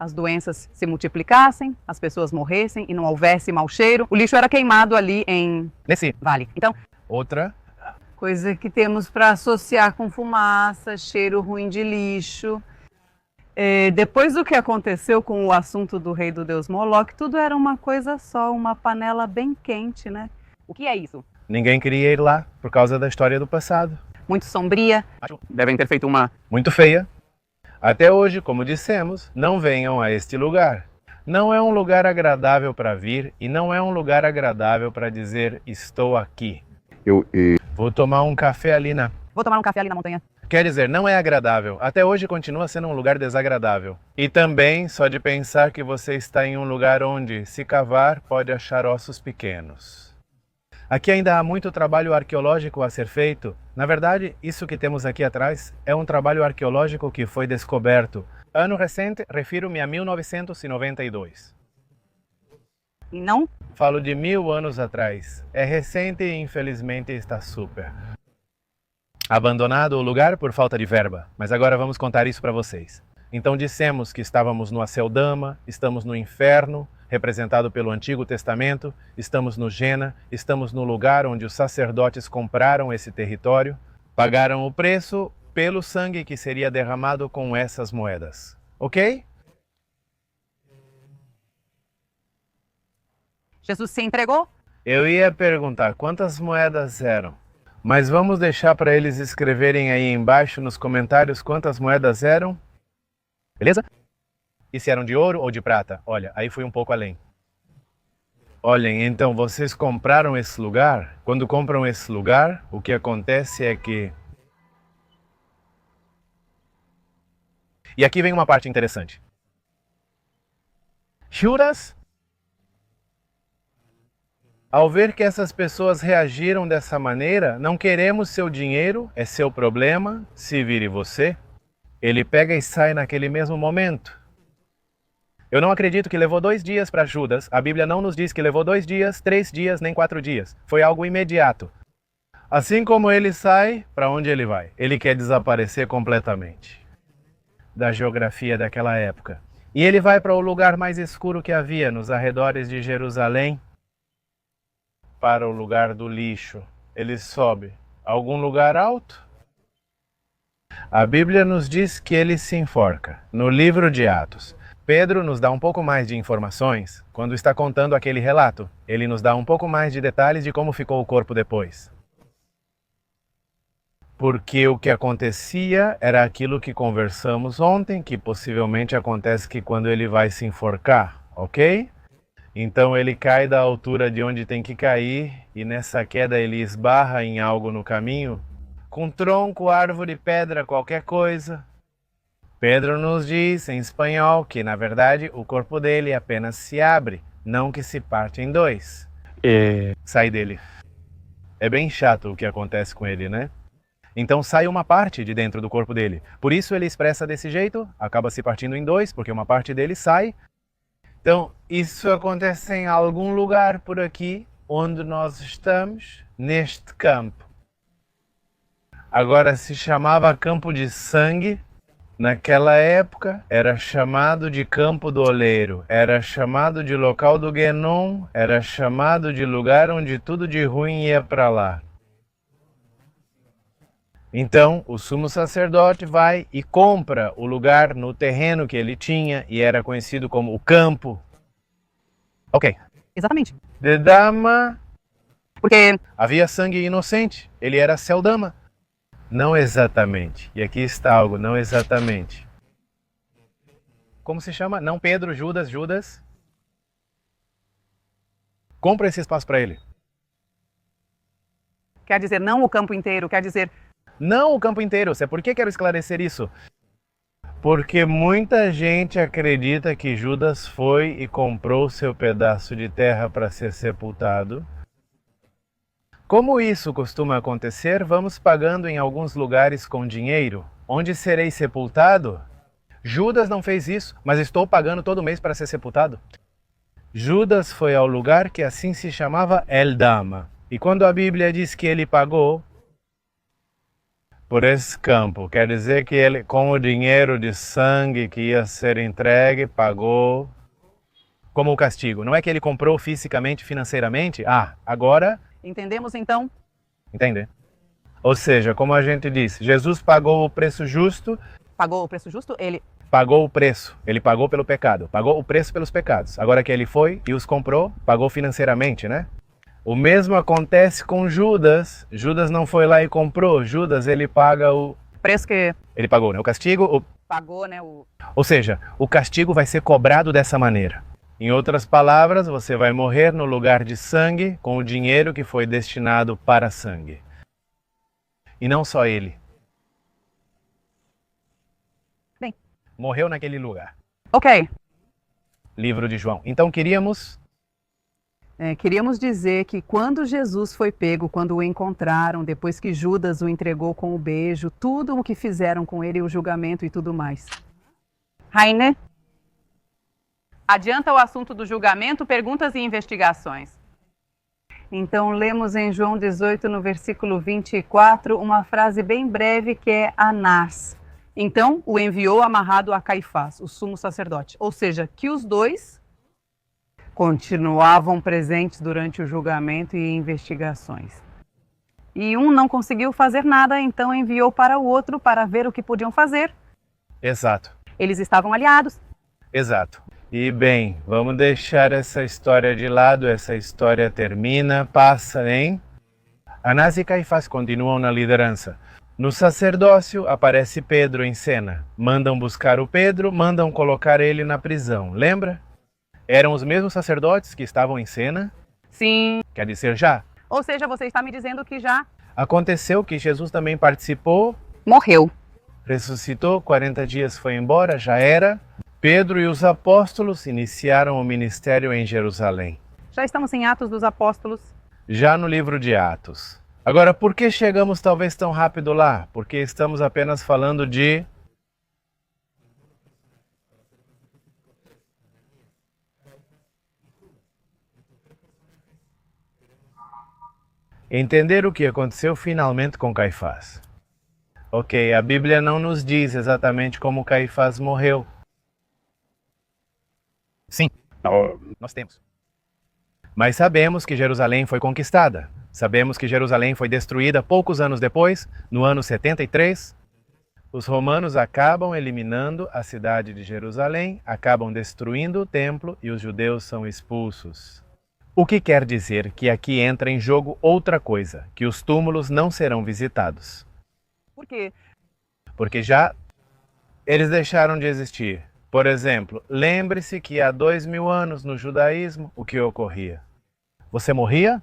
as doenças se multiplicassem, as pessoas morressem e não houvesse mau cheiro, o lixo era queimado ali em nesse Vale. Então, outra, coisa que temos para associar com fumaça, cheiro ruim de lixo. Depois do que aconteceu com o assunto do rei do deus Moloch, tudo era uma coisa só, uma panela bem quente, né? O que é isso? ninguém queria ir lá por causa da história do passado. Muito sombria. Devem ter feito uma... Muito feia. Até hoje, como dissemos, não venham a este lugar. Não é um lugar agradável para vir e não é um lugar agradável para dizer estou aqui. Vou tomar um café ali na... Vou tomar um café ali na montanha. Quer dizer, não é agradável. Até hoje continua sendo um lugar desagradável. E também, só de pensar que você está em um lugar onde, se cavar, pode achar ossos pequenos. Aqui ainda há muito trabalho arqueológico a ser feito. Na verdade, isso que temos aqui atrás é um trabalho arqueológico que foi descoberto. Ano recente, refiro-me a 1992. E não? Falo de 1000 anos atrás. É recente e infelizmente está super. Abandonado o lugar por falta de verba, mas agora vamos contar isso para vocês. Então dissemos que estávamos no Aceldama, estamos no inferno, representado pelo Antigo Testamento, estamos no Gena, estamos no lugar onde os sacerdotes compraram esse território, pagaram o preço pelo sangue que seria derramado com essas moedas. Ok? Jesus se entregou? Eu ia perguntar quantas moedas eram. Mas vamos deixar para eles escreverem aí embaixo nos comentários quantas moedas eram. Beleza? E se eram de ouro ou de prata? Olha, aí fui um pouco além. Olhem, então vocês compraram esse lugar. Quando compram esse lugar, o que acontece é que... E aqui vem uma parte interessante. Judas, ao ver que essas pessoas reagiram dessa maneira, não queremos seu dinheiro, é seu problema, se vire você. Ele pega e sai naquele mesmo momento. Eu não acredito que levou 2 dias para Judas. A Bíblia não nos diz que levou 2 dias, 3 dias, nem 4 dias. Foi algo imediato. Assim como ele sai, para onde ele vai? Ele quer desaparecer completamente da geografia daquela época. E ele vai para o lugar mais escuro que havia, nos arredores de Jerusalém, para o lugar do lixo. Ele sobe a algum lugar alto. A Bíblia nos diz que ele se enforca. No livro de Atos, Pedro nos dá um pouco mais de informações quando está contando aquele relato. Ele nos dá um pouco mais de detalhes de como ficou o corpo depois. Porque o que acontecia era aquilo que conversamos ontem, que possivelmente acontece que quando ele vai se enforcar, ok? Então ele cai da altura de onde tem que cair e nessa queda ele esbarra em algo no caminho, com tronco, árvore, pedra, qualquer coisa. Pedro nos diz em espanhol que, na verdade, o corpo dele apenas se abre, não que se parte em 2. Sai dele. É bem chato o que acontece com ele, né? Então sai uma parte de dentro do corpo dele. Por isso ele expressa desse jeito, acaba se partindo em 2, porque uma parte dele sai. Então, isso acontece em algum lugar por aqui, onde nós estamos, neste campo. Agora se chamava campo de sangue. Naquela época era chamado de campo do oleiro, era chamado de local do Guénon, era chamado de lugar onde tudo de ruim ia para lá. Então o sumo sacerdote vai e compra o lugar no terreno que ele tinha e era conhecido como o campo. Ok. Exatamente. De dama. Porque Havia sangue inocente, ele era Seldama. Não exatamente. E aqui está algo, não exatamente. Como se chama? Não Pedro, Judas. Compra esse espaço para ele. quer dizer não o campo inteiro, quer dizer... Não o campo inteiro. Sabe por que quero esclarecer isso? Porque muita gente acredita que Judas foi e comprou seu pedaço de terra para ser sepultado. Como isso costuma acontecer, vamos pagando em alguns lugares com dinheiro. Onde serei sepultado? Judas não fez isso, mas estou pagando todo mês para ser sepultado. Judas foi ao lugar que assim se chamava Eldama. E quando a Bíblia diz que ele pagou por esse campo, quer dizer que ele, com o dinheiro de sangue que ia ser entregue, pagou como o castigo. Não é que ele comprou fisicamente, financeiramente. Agora... Entendemos então? Entende? Ou seja, como a gente disse, Jesus pagou o preço justo. Pagou o preço justo? Ele pagou o preço. Ele pagou pelo pecado. Pagou o preço pelos pecados. Agora que ele foi e os comprou, pagou financeiramente, né? O mesmo acontece com Judas. Judas não foi lá e comprou. Judas, ele paga o... preço que... Ele pagou, né? O castigo... Pagou, né? Ou seja, o castigo vai ser cobrado dessa maneira. Em outras palavras, você vai morrer no lugar de sangue com o dinheiro que foi destinado para sangue. E não só ele. Bem. Morreu naquele lugar. Ok. Livro de João. Então queríamos dizer que quando Jesus foi pego, quando o encontraram, depois que Judas o entregou com o beijo, tudo o que fizeram com ele, o julgamento e tudo mais. Rainer? Adianta o assunto do julgamento, perguntas e investigações. Então, lemos em João 18, no versículo 24, uma frase bem breve que é Anás. Então, o enviou amarrado a Caifás, o sumo sacerdote. Ou seja, que os dois continuavam presentes durante o julgamento e investigações. E um não conseguiu fazer nada, então enviou para o outro para ver o que podiam fazer. Exato. Eles estavam aliados. Exato. E bem, vamos deixar essa história de lado, essa história termina, passa, hein? Anás e Caifás continuam na liderança. No sacerdócio aparece Pedro em cena. Mandam buscar o Pedro, mandam colocar ele na prisão. Lembra? Eram os mesmos sacerdotes que estavam em cena? Sim. Quer dizer, já. Ou seja, você está me dizendo que já Aconteceu que Jesus também participou, morreu. ressuscitou, 40 dias foi embora, já era. Pedro e os apóstolos iniciaram o ministério em Jerusalém. Já estamos em Atos dos Apóstolos. Já no livro de Atos. Agora, por que chegamos talvez tão rápido lá? Porque estamos apenas falando de... entender o que aconteceu finalmente com Caifás. Ok, a Bíblia não nos diz exatamente como Caifás morreu. Sim, nós temos. Mas sabemos que Jerusalém foi conquistada. Sabemos que Jerusalém foi destruída poucos anos depois, no ano 73. Os romanos acabam eliminando a cidade de Jerusalém, acabam destruindo o templo e os judeus são expulsos. O que quer dizer que aqui entra em jogo outra coisa, que os túmulos não serão visitados. Por quê? Porque já eles deixaram de existir. Por exemplo, lembre-se que há 2000 anos no judaísmo, o que ocorria? Você morria?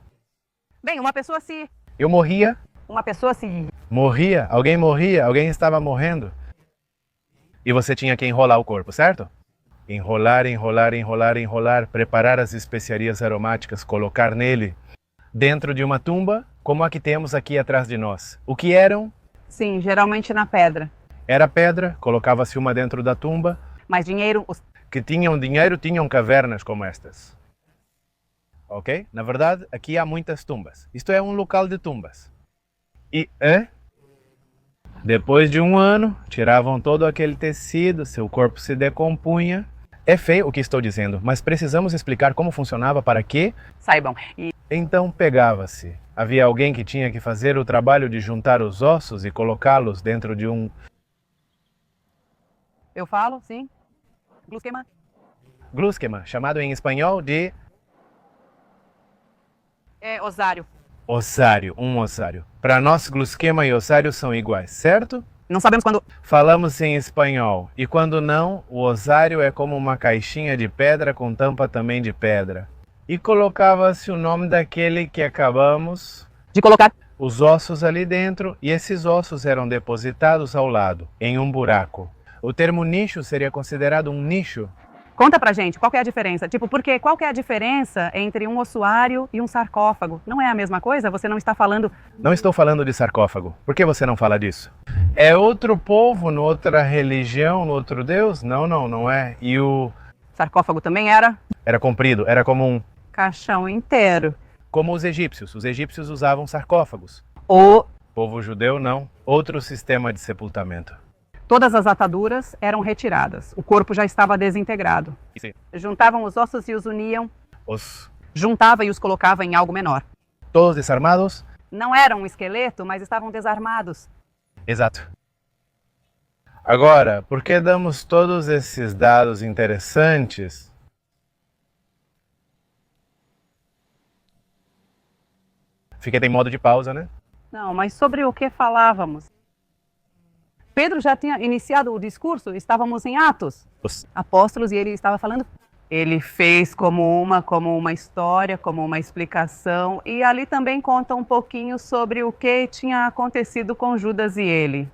Bem, uma pessoa se... Eu morria? Uma pessoa se... Morria? Alguém estava morrendo? E você tinha que enrolar o corpo, certo? Enrolar, enrolar, enrolar, enrolar, preparar as especiarias aromáticas, colocar nele, dentro de uma tumba, como a que temos aqui atrás de nós. O que eram? Sim, geralmente na pedra. Era pedra, colocava-se uma dentro da tumba. Mas dinheiro... Que tinham dinheiro, tinham cavernas como estas. Ok? Na verdade, aqui há muitas tumbas. Isto é um local de tumbas. E, depois de um ano, tiravam todo aquele tecido, seu corpo se decompunha. É feio o que estou dizendo, mas precisamos explicar como funcionava para que... Saibam. E... Então pegava-se. Havia alguém que tinha que fazer o trabalho de juntar os ossos e colocá-los dentro de um... Eu falo, sim. Glusquema. Glusquema, chamado em espanhol de... É osário. Ossário, um ossário. Para nós, glusquema e ossário são iguais, certo? Não sabemos quando... Falamos em espanhol. E quando não, o ossário é como uma caixinha de pedra com tampa também de pedra. E colocava-se o nome daquele que acabamos... de colocar... os ossos ali dentro, e esses ossos eram depositados ao lado, em um buraco. O termo nicho seria considerado um nicho. Conta pra gente, qual que é a diferença? Tipo, porque qual que é a diferença entre um ossuário e um sarcófago? Não é a mesma coisa? Você não está falando... Não estou falando de sarcófago. Por que você não fala disso? É outro povo, outra religião, outro Deus? Não é. E o... sarcófago também era? Era comprido, era como um... caixão inteiro. Como os egípcios. Os egípcios usavam sarcófagos. O... povo judeu, não. Outro sistema de sepultamento. todas as ataduras eram retiradas. O corpo já estava desintegrado. Sim. Juntavam os ossos e os uniam. Os Juntava e os colocava em algo menor. todos desarmados? Não eram um esqueleto, mas estavam desarmados. Exato. Agora, por que damos todos esses dados interessantes? Fiquei em modo de pausa, né? Não, mas sobre o que falávamos? Pedro já tinha iniciado o discurso, estávamos em Atos. Os Apóstolos, e ele estava falando. Ele fez como uma história, como uma explicação, e ali também conta um pouquinho sobre o que tinha acontecido com Judas e ele.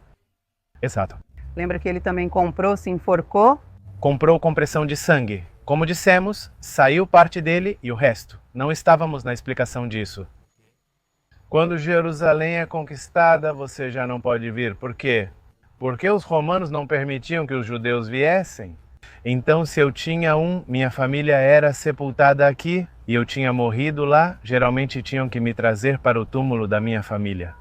Exato. Lembra que ele também comprou, se enforcou? Comprou compressão de sangue. Como dissemos, saiu parte dele e o resto. Não estávamos na explicação disso. Quando Jerusalém é conquistada, você já não pode vir. Por quê? Porque os romanos não permitiam que os judeus viessem. Então, se eu tinha minha família era sepultada aqui e eu tinha morrido lá, geralmente tinham que me trazer para o túmulo da minha família.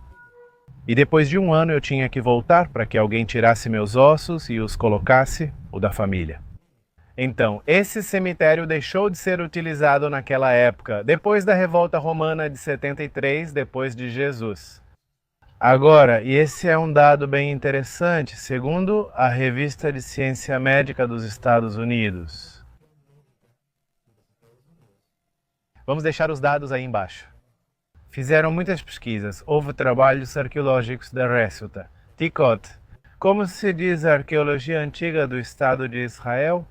E depois de um ano eu tinha que voltar para que alguém tirasse meus ossos e os colocasse, o da família. Então, esse cemitério deixou de ser utilizado naquela época, depois da revolta romana de 73, depois de Jesus. Agora, e esse é um dado bem interessante, segundo a Revista de Ciência Médica dos Estados Unidos. Vamos deixar os dados aí embaixo. Fizeram muitas pesquisas. Houve trabalhos arqueológicos da Ressuta. Tikot. Como se diz a arqueologia antiga do Estado de Israel?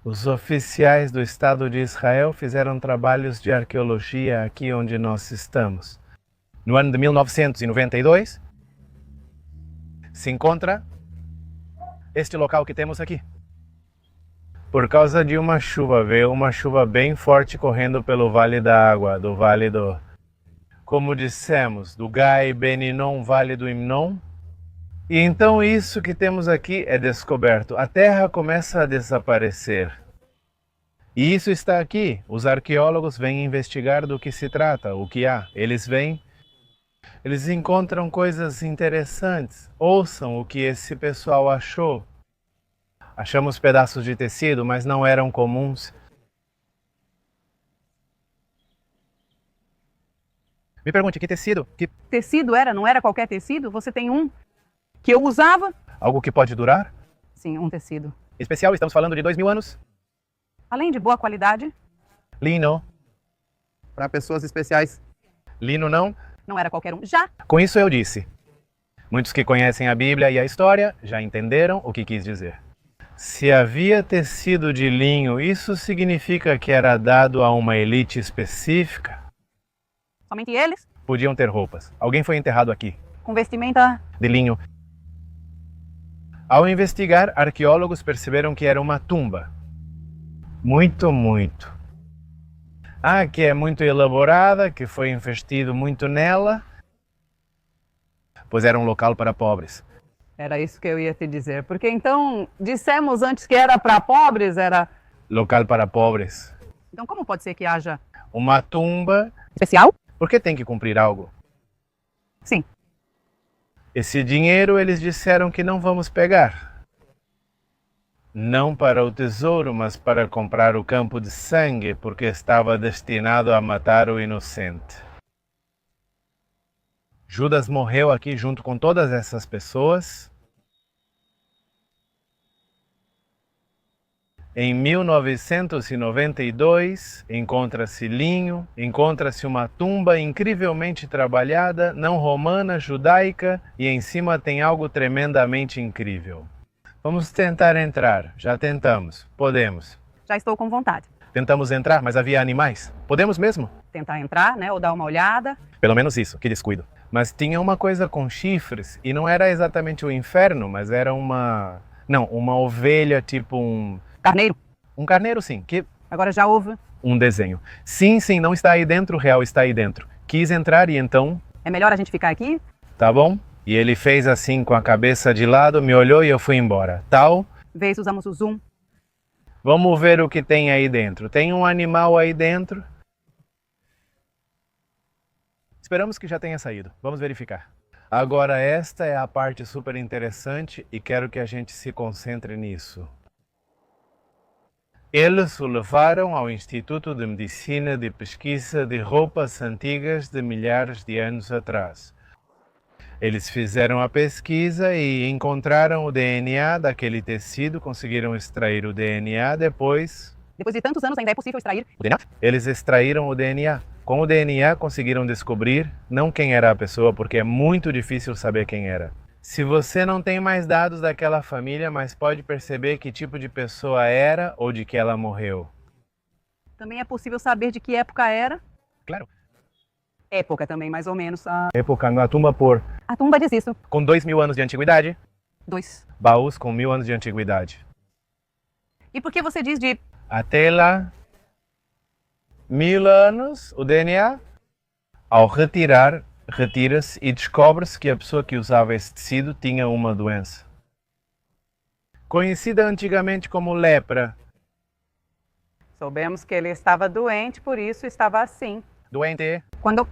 Os oficiais do Estado de Israel fizeram trabalhos de arqueologia aqui onde nós estamos. No ano de 1992, se encontra este local que temos aqui. Por causa de uma chuva, veio uma chuva bem forte correndo pelo Vale da Água, do Vale do, como dissemos, do Gai Beninom, Vale do Himnon. E então isso que temos aqui é descoberto. A terra começa a desaparecer. E isso está aqui. Os arqueólogos vêm investigar do que se trata, o que há. Eles vêm, eles encontram coisas interessantes. Ouçam o que esse pessoal achou. Achamos pedaços de tecido, mas não eram comuns. Me pergunte, que tecido? Que Tecido era? Não era qualquer tecido? Você tem um que eu usava? algo que pode durar? Sim, um tecido. Especial, estamos falando de 2000 anos. Além de boa qualidade, Lino. Para pessoas especiais. Lino não. não era qualquer um. Já Com isso eu disse. Muitos que conhecem a Bíblia e a história já entenderam o que quis dizer. Se havia tecido de linho, isso significa que era dado a uma elite específica? somente eles, Podiam ter roupas. Alguém foi enterrado aqui, com vestimenta. de linho. Ao investigar, arqueólogos perceberam que era uma tumba. Muito. Que é muito elaborada, que foi investido muito nela, pois era um local para pobres. Era isso que eu ia te dizer. Porque então, dissemos antes que era para pobres, era. Local para pobres. Então, como pode ser que haja Uma tumba, especial? porque tem que cumprir algo. Sim. Esse dinheiro eles disseram que não vamos pegar. Não para o tesouro, mas para comprar o campo de sangue, porque estava destinado a matar o inocente. Judas morreu aqui junto com todas essas pessoas. Em 1992, encontra-se linho, encontra-se uma tumba incrivelmente trabalhada, não romana, judaica, e em cima tem algo tremendamente incrível. Vamos tentar entrar. Já tentamos. Podemos. Já estou com vontade. Tentamos entrar, mas havia animais. Podemos mesmo? Tentar entrar, né? Ou dar uma olhada. Pelo menos isso, que descuido. Mas tinha uma coisa com chifres, e não era exatamente o inferno, mas era uma... Não, uma ovelha, tipo um... Carneiro. Um carneiro, sim, que... Agora já houve. Um desenho. Sim, não está aí dentro, o real está aí dentro. Quis entrar e então... É melhor a gente ficar aqui? Tá bom? E ele fez assim com a cabeça de lado, me olhou e eu fui embora. Tal... Vez usamos o zoom. Vamos ver o que tem aí dentro. Tem um animal aí dentro. Esperamos que já tenha saído. Vamos verificar. Agora esta é a parte super interessante e quero que a gente se concentre nisso. Eles o levaram ao Instituto de Medicina de Pesquisa de Roupas Antigas de milhares de anos atrás. Eles fizeram a pesquisa e encontraram o DNA daquele tecido, conseguiram extrair o DNA depois. Depois de tantos anos ainda é possível extrair. O DNA? Eles extraíram o DNA. Com o DNA conseguiram descobrir não quem era a pessoa, porque é muito difícil saber quem era. Se você não tem mais dados daquela família, mas pode perceber que tipo de pessoa era ou de que ela morreu. Também é possível saber de que época era. Claro. Época também, mais ou menos. Época na tumba por... A tumba diz isso. Com 2000 anos de antiguidade. 2. Baús com 1000 anos de antiguidade. E por que você diz de... Até lá, 1000 anos, o DNA, ao retirar, retira-se e descobre-se que a pessoa que usava esse tecido tinha uma doença. Conhecida antigamente como lepra. Soubemos que ele estava doente, por isso estava assim. Doente. Quando...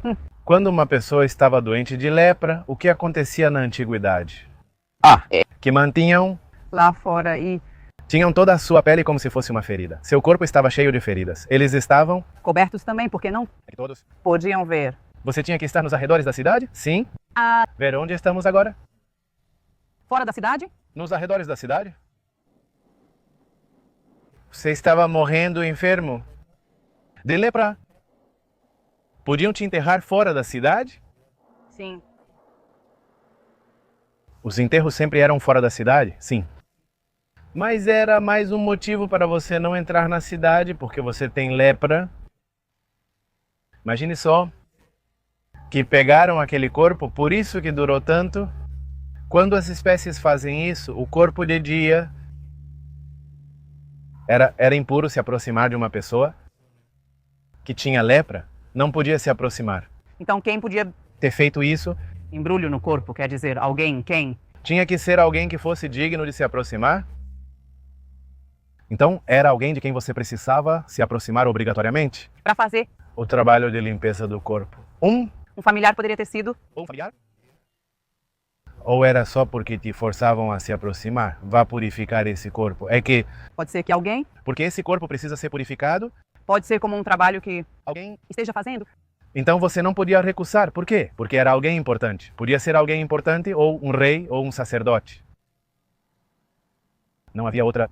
Quando uma pessoa estava doente de lepra, o que acontecia na antiguidade? Que mantinham... Lá fora e... Tinham toda a sua pele como se fosse uma ferida. Seu corpo estava cheio de feridas. Eles estavam... Cobertos também, porque não Todos. podiam ver. Você tinha que estar nos arredores da cidade? Sim. Ver onde estamos agora? Fora da cidade? Nos arredores da cidade? Você estava morrendo enfermo de lepra. Podiam te enterrar fora da cidade? Sim. Os enterros sempre eram fora da cidade? Sim. Mas era mais um motivo para você não entrar na cidade, porque você tem lepra. Imagine só que pegaram aquele corpo, por isso que durou tanto. Quando as espécies fazem isso, o corpo de dia era impuro se aproximar de uma pessoa que tinha lepra, não podia se aproximar. Então quem podia Ter feito isso, embrulho no corpo, quer dizer, alguém, quem? tinha que ser alguém que fosse digno de se aproximar. Então, era alguém de quem você precisava se aproximar obrigatoriamente? Para fazer. O trabalho de limpeza do corpo. Um familiar poderia ter sido. Ou familiar? Ou era só porque te forçavam a se aproximar? Vá purificar esse corpo. É que, Pode ser que alguém. porque esse corpo precisa ser purificado, Pode ser como um trabalho que alguém... esteja fazendo. Então você não podia recusar. Por quê? Porque era alguém importante. Podia ser alguém importante, ou um rei, ou um sacerdote. Não havia outra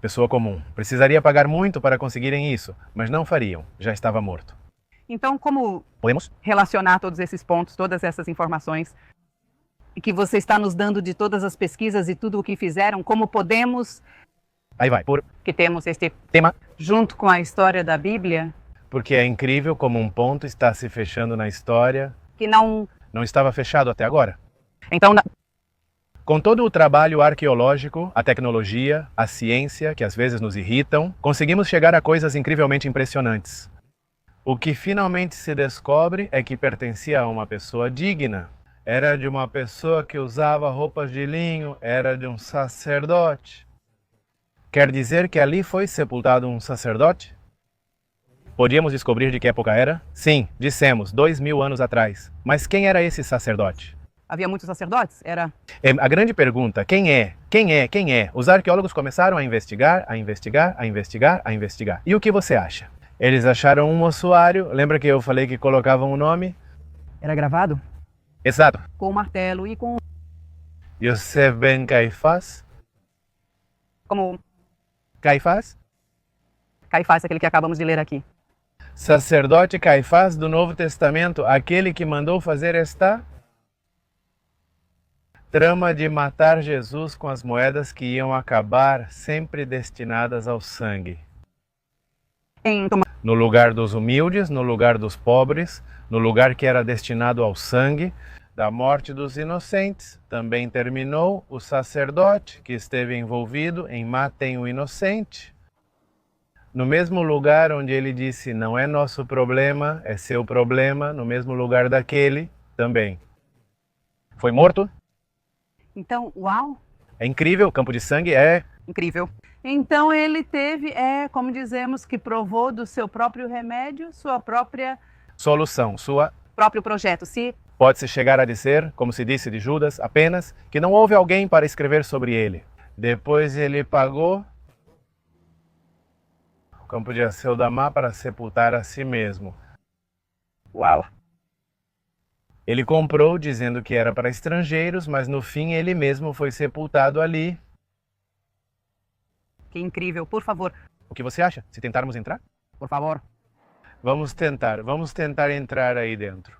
pessoa comum. Precisaria pagar muito para conseguirem isso, mas não fariam. Já estava morto. Então, como Podemos? relacionar todos esses pontos, todas essas informações que você está nos dando de todas as pesquisas e tudo o que fizeram, como podemos Aí vai. que temos este Tema. junto com a história da Bíblia, Porque é incrível como um ponto está se fechando na história. que não. Não estava fechado até agora. Então, Com todo o trabalho arqueológico, a tecnologia, a ciência, que às vezes nos irritam, conseguimos chegar a coisas incrivelmente impressionantes. O que finalmente se descobre é que pertencia a uma pessoa digna. Era de uma pessoa que usava roupas de linho, era de um sacerdote. Quer dizer que ali foi sepultado um sacerdote? Podíamos descobrir de que época era? Sim, dissemos, 2000 anos atrás. Mas quem era esse sacerdote? havia muitos sacerdotes? Era. A grande pergunta, quem é? Quem é? Quem é? Os arqueólogos começaram a investigar, a investigar, a investigar, a investigar. E o que você acha? Eles acharam um ossuário, lembra que eu falei que colocavam o nome? Era gravado? Exato. Com o martelo e com. Yosef ben Caifás. Como Caifás? Caifás, aquele que acabamos de ler aqui. Sacerdote Caifás do Novo Testamento, aquele que mandou fazer esta trama de matar Jesus com as moedas que iam acabar, sempre destinadas ao sangue. No lugar dos humildes, no lugar dos pobres, no lugar que era destinado ao sangue, da morte dos inocentes, também terminou o sacerdote que esteve envolvido em matem o inocente. No mesmo lugar onde ele disse, não é nosso problema, é seu problema, no mesmo lugar daquele, também. Foi morto? Então, uau! É incrível, o campo de sangue é... Incrível. Então ele teve, como dizemos, que provou do seu próprio remédio, sua própria solução, sua... próprio projeto. Se pode-se chegar a dizer, como se disse de Judas, apenas que não houve alguém para escrever sobre ele. Depois ele pagou o campo de Aceldamá para sepultar a si mesmo. uau! Ele comprou dizendo que era para estrangeiros, mas no fim ele mesmo foi sepultado ali. Que incrível. Por favor, O que você acha? Se tentarmos entrar? por favor. Vamos tentar entrar aí dentro.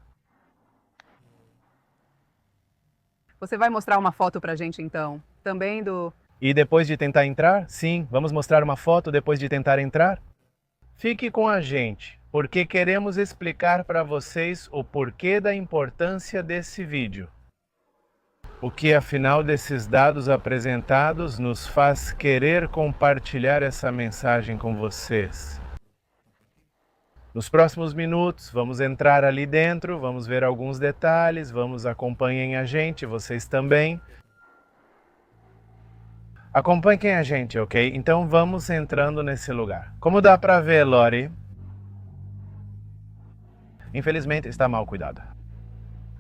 Você vai mostrar uma foto pra gente então? Também do... E depois de tentar entrar? Sim, vamos mostrar uma foto depois de tentar entrar? Fique com a gente, porque queremos explicar para vocês o porquê da importância desse vídeo. O que afinal desses dados apresentados nos faz querer compartilhar essa mensagem com vocês. Nos próximos minutos, vamos entrar ali dentro, vamos ver alguns detalhes, acompanhem a gente, vocês também. Acompanhem a gente, ok? Então vamos entrando nesse lugar. Como dá para ver, Lori? Infelizmente está mal cuidado.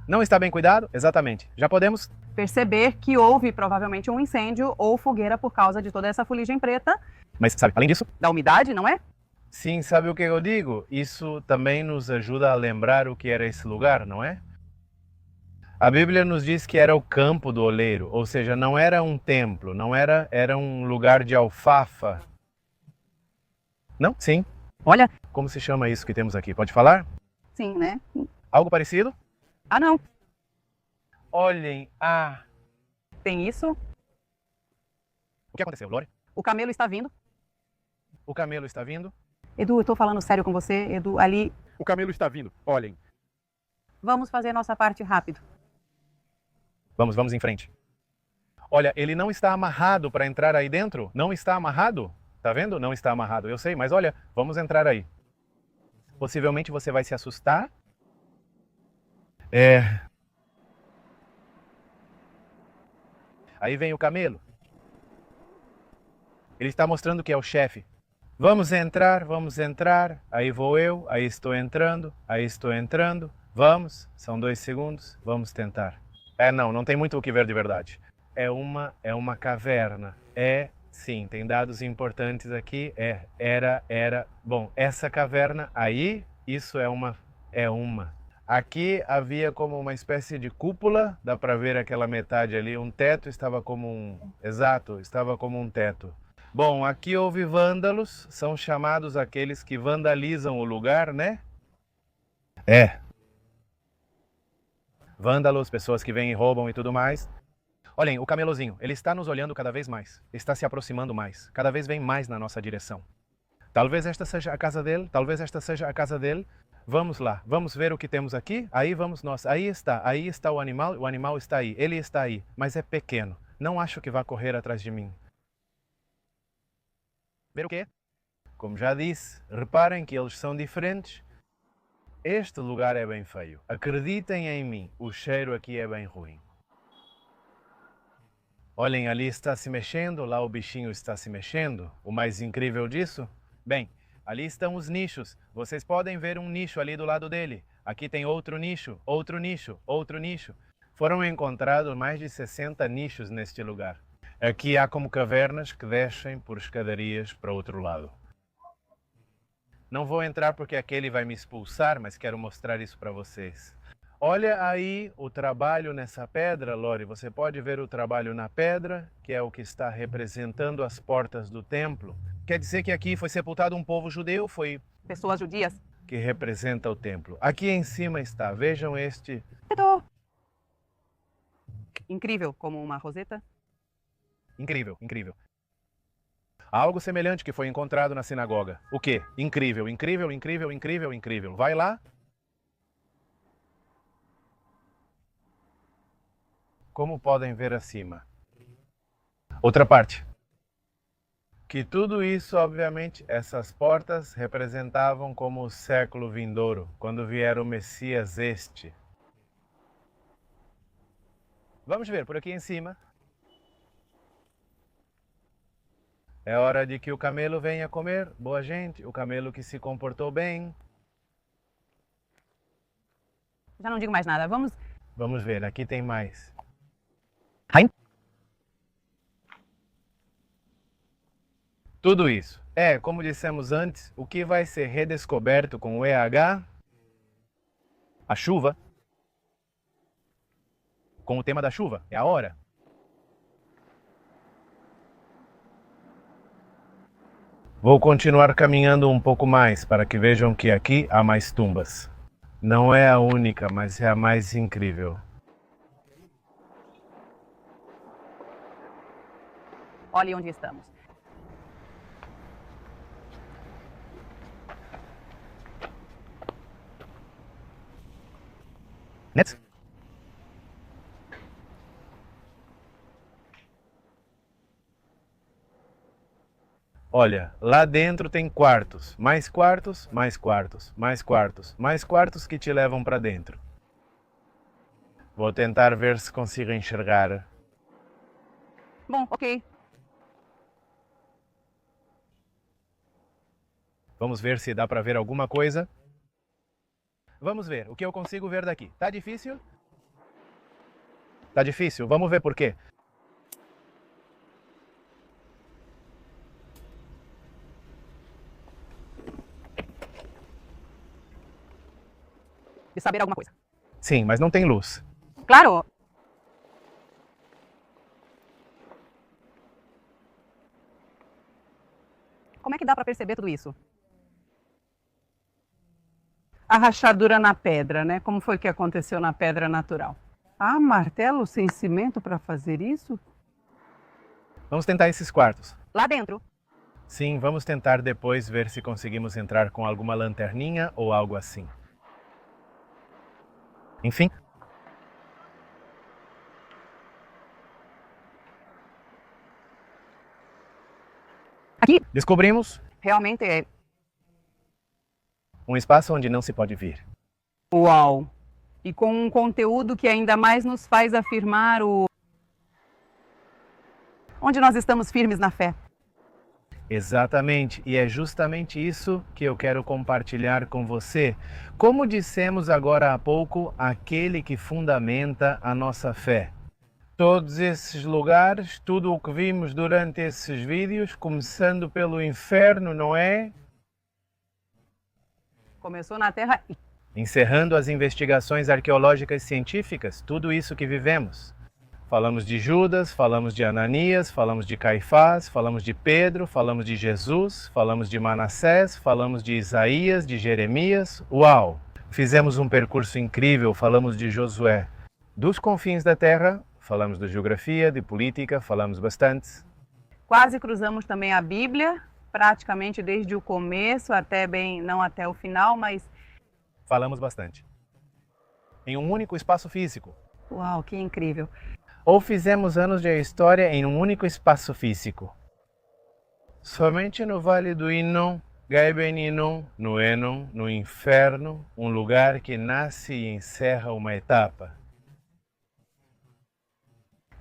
Não está bem cuidado? Exatamente. Já podemos perceber que houve provavelmente um incêndio ou fogueira por causa de toda essa fuligem preta. Mas sabe, além disso? Da umidade, não é? Sim, sabe o que eu digo? Isso também nos ajuda a lembrar o que era esse lugar, não é? A Bíblia nos diz que era o campo do oleiro, ou seja, não era um templo, era um lugar de alfafa. Não? Sim. Olha, Como se chama isso que temos aqui? Pode falar? sim, né? Algo parecido? Ah, não. Olhem, Tem isso. o que aconteceu, Lore? O camelo está vindo. O camelo está vindo? Edu, eu tô falando sério com você. Edu, ali. O camelo está vindo. Olhem. Vamos fazer a nossa parte rápido. Vamos em frente. Olha, ele não está amarrado para entrar aí dentro? Não está amarrado? Tá vendo? Não está amarrado. Eu sei, mas olha, vamos entrar aí. Possivelmente você vai se assustar. Aí vem o camelo. Ele está mostrando que é o chefe. Vamos entrar, vamos entrar. Aí vou eu, aí estou entrando, aí estou entrando. Vamos, são 2 segundos, vamos tentar. Não tem muito o que ver de verdade. É uma caverna. Sim, tem dados importantes aqui. Bom, essa caverna aí, isso é uma. Aqui havia como uma espécie de cúpula, dá para ver aquela metade ali, um teto estava como estava como um teto. Bom, aqui houve vândalos, são chamados aqueles que vandalizam o lugar, né? Vândalos, pessoas que vêm e roubam e tudo mais. Olhem, o camelozinho, ele está nos olhando cada vez mais, está se aproximando mais, cada vez vem mais na nossa direção. Talvez esta seja a casa dele, talvez esta seja a casa dele. Vamos lá, vamos ver o que temos aqui. Aí vamos nós, aí está o animal está aí, ele está aí, mas é pequeno. Não acho que vá correr atrás de mim. Ver o quê? Como já disse, reparem que eles são diferentes. Este lugar é bem feio. Acreditem em mim, o cheiro aqui é bem ruim. Olhem, ali está se mexendo, lá o bichinho está se mexendo. O mais incrível disso? Bem, ali estão os nichos. Vocês podem ver um nicho ali do lado dele. Aqui tem outro nicho, outro nicho, outro nicho. Foram encontrados mais de 60 nichos neste lugar. Aqui há como cavernas que descem por escadarias para outro lado. Não vou entrar porque aquele vai me expulsar, mas quero mostrar isso para vocês. Olha aí o trabalho nessa pedra, Lore. Você pode ver o trabalho na pedra, que é o que está representando as portas do templo. Quer dizer que aqui foi sepultado um povo judeu, foi Pessoas judias. que representa o templo. Aqui em cima está, vejam este. Edu. Incrível, como uma roseta. Incrível, incrível. Há algo semelhante que foi encontrado na sinagoga. O quê? Incrível, incrível, incrível, incrível, incrível. Vai lá. Como podem ver acima. Outra parte. Que tudo isso, obviamente, essas portas representavam como o século vindouro, quando vier o Messias este. Vamos ver por aqui em cima. É hora de que o camelo venha comer. Boa gente, o camelo que se comportou bem. Já não digo mais nada. Vamos ver, aqui tem mais. Tudo isso. Como dissemos antes, o que vai ser redescoberto com o EH? A chuva. Com o tema da chuva. É a hora. Vou continuar caminhando um pouco mais para que vejam que aqui há mais tumbas. Não é a única, mas é a mais incrível. Olhe onde estamos. Nets? Olha, lá dentro tem quartos, mais quartos, mais quartos, mais quartos, mais quartos que te levam para dentro. Vou tentar ver se consigo enxergar. Bom, ok. Vamos ver se dá para ver alguma coisa. Vamos ver o que eu consigo ver daqui. Tá difícil? Tá difícil. Vamos ver por quê. De saber alguma coisa. Sim, mas não tem luz. Claro. Como é que dá para perceber tudo isso? a rachadura na pedra, né? Como foi que aconteceu na pedra natural? Ah, martelo sem cimento para fazer isso? Vamos tentar esses quartos. Lá dentro. Sim, vamos tentar depois ver se conseguimos entrar com alguma lanterninha ou algo assim. Enfim. Aqui Descobrimos realmente é. um espaço onde não se pode vir. Uau! E com um conteúdo que ainda mais nos faz afirmar onde nós estamos firmes na fé. Exatamente, e é justamente isso que eu quero compartilhar com você. Como dissemos agora há pouco, aquele que fundamenta a nossa fé. Todos esses lugares, tudo o que vimos durante esses vídeos, começando pelo inferno, não é? Começou na terra e Encerrando as investigações arqueológicas científicas, tudo isso que vivemos. Falamos de Judas, falamos de Ananias, falamos de Caifás, falamos de Pedro, falamos de Jesus, falamos de Manassés, falamos de Isaías, de Jeremias. Uau! Fizemos um percurso incrível, falamos de Josué. Dos confins da terra, falamos de geografia, de política, falamos bastante. quase cruzamos também a Bíblia, praticamente desde o começo até bem, não até o final, mas Falamos bastante. Em um único espaço físico. uau, que incrível. Ou fizemos anos de história em um único espaço físico. Somente no Vale do Hinnom, Gaiben Hinnom, no Enon, no inferno, um lugar que nasce e encerra uma etapa.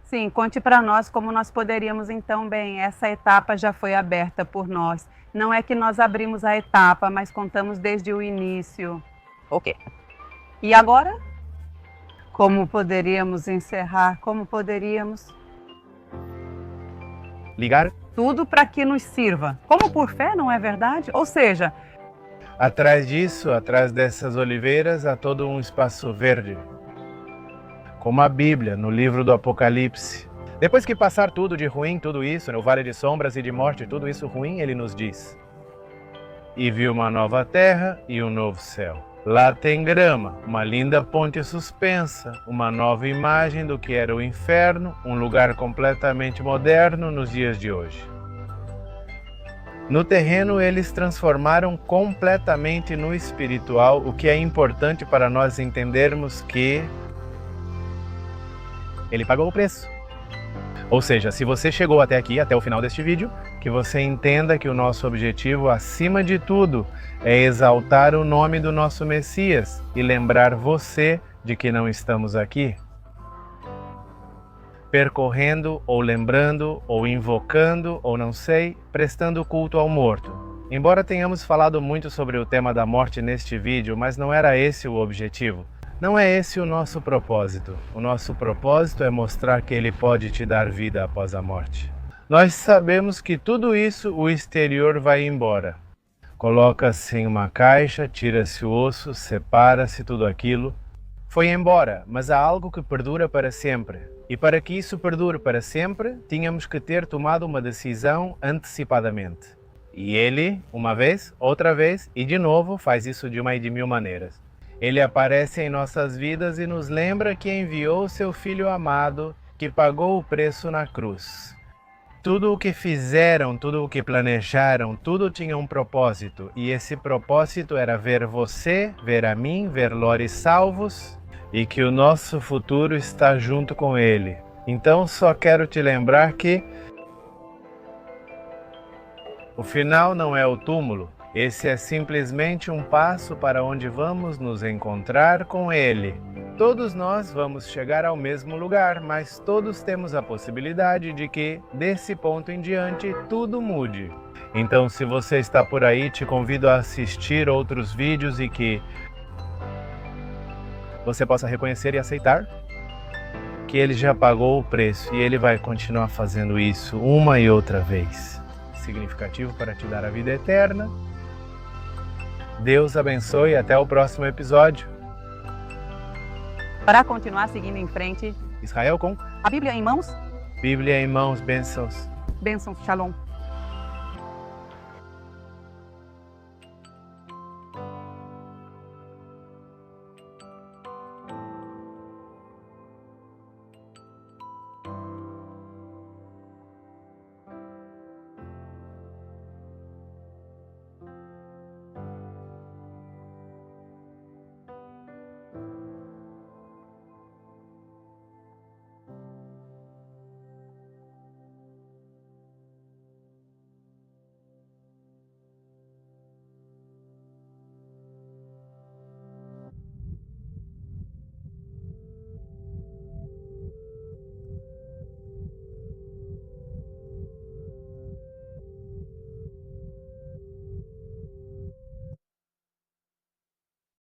Sim, conte para nós como nós poderíamos então, bem, essa etapa já foi aberta por nós. Não é que nós abrimos a etapa, mas contamos desde o início. Ok. E agora? Como poderíamos encerrar? Como poderíamos? Ligar Tudo para que nos sirva. Como por fé, não é verdade? Ou seja, atrás disso, atrás dessas oliveiras, há todo um espaço verde. Como a Bíblia, no livro do Apocalipse. Depois que passar tudo de ruim, tudo isso, no vale de sombras e de morte, tudo isso ruim, ele nos diz: e vi uma nova terra e um novo céu. Lá tem grama, uma linda ponte suspensa, uma nova imagem do que era o inferno, um lugar completamente moderno nos dias de hoje. No terreno, eles transformaram completamente no espiritual, o que é importante para nós entendermos que ele pagou o preço. Ou seja, se você chegou até aqui, até o final deste vídeo, que você entenda que o nosso objetivo, acima de tudo, é exaltar o nome do nosso Messias e lembrar você de que não estamos aqui percorrendo, ou lembrando, ou invocando, ou não sei, prestando culto ao morto. Embora tenhamos falado muito sobre o tema da morte neste vídeo, mas não era esse o objetivo. Não é esse o nosso propósito. O nosso propósito é mostrar que Ele pode te dar vida após a morte. Nós sabemos que tudo isso, o exterior vai embora. Coloca-se em uma caixa, tira-se o osso, separa-se tudo aquilo. Foi embora, mas há algo que perdura para sempre. E para que isso perdure para sempre, tínhamos que ter tomado uma decisão antecipadamente. E Ele, uma vez, outra vez e de novo, faz isso de uma e de mil maneiras. Ele aparece em nossas vidas e nos lembra que enviou seu Filho amado, que pagou o preço na cruz. Tudo o que fizeram, tudo o que planejaram, tudo tinha um propósito. E esse propósito era ver você, ver a mim, ver Lori salvos e que o nosso futuro está junto com Ele. Então só quero te lembrar que o final não é o túmulo. Esse é simplesmente um passo para onde vamos nos encontrar com Ele. Todos nós vamos chegar ao mesmo lugar, mas todos temos a possibilidade de que, desse ponto em diante, tudo mude. Então, se você está por aí, te convido a assistir outros vídeos e que você possa reconhecer e aceitar que Ele já pagou o preço e Ele vai continuar fazendo isso uma e outra vez. Significativo para te dar a vida eterna. Deus abençoe e até o próximo episódio. para continuar seguindo em frente, Israel com a Bíblia em mãos, Bíblia em mãos, bênçãos. bênção, shalom.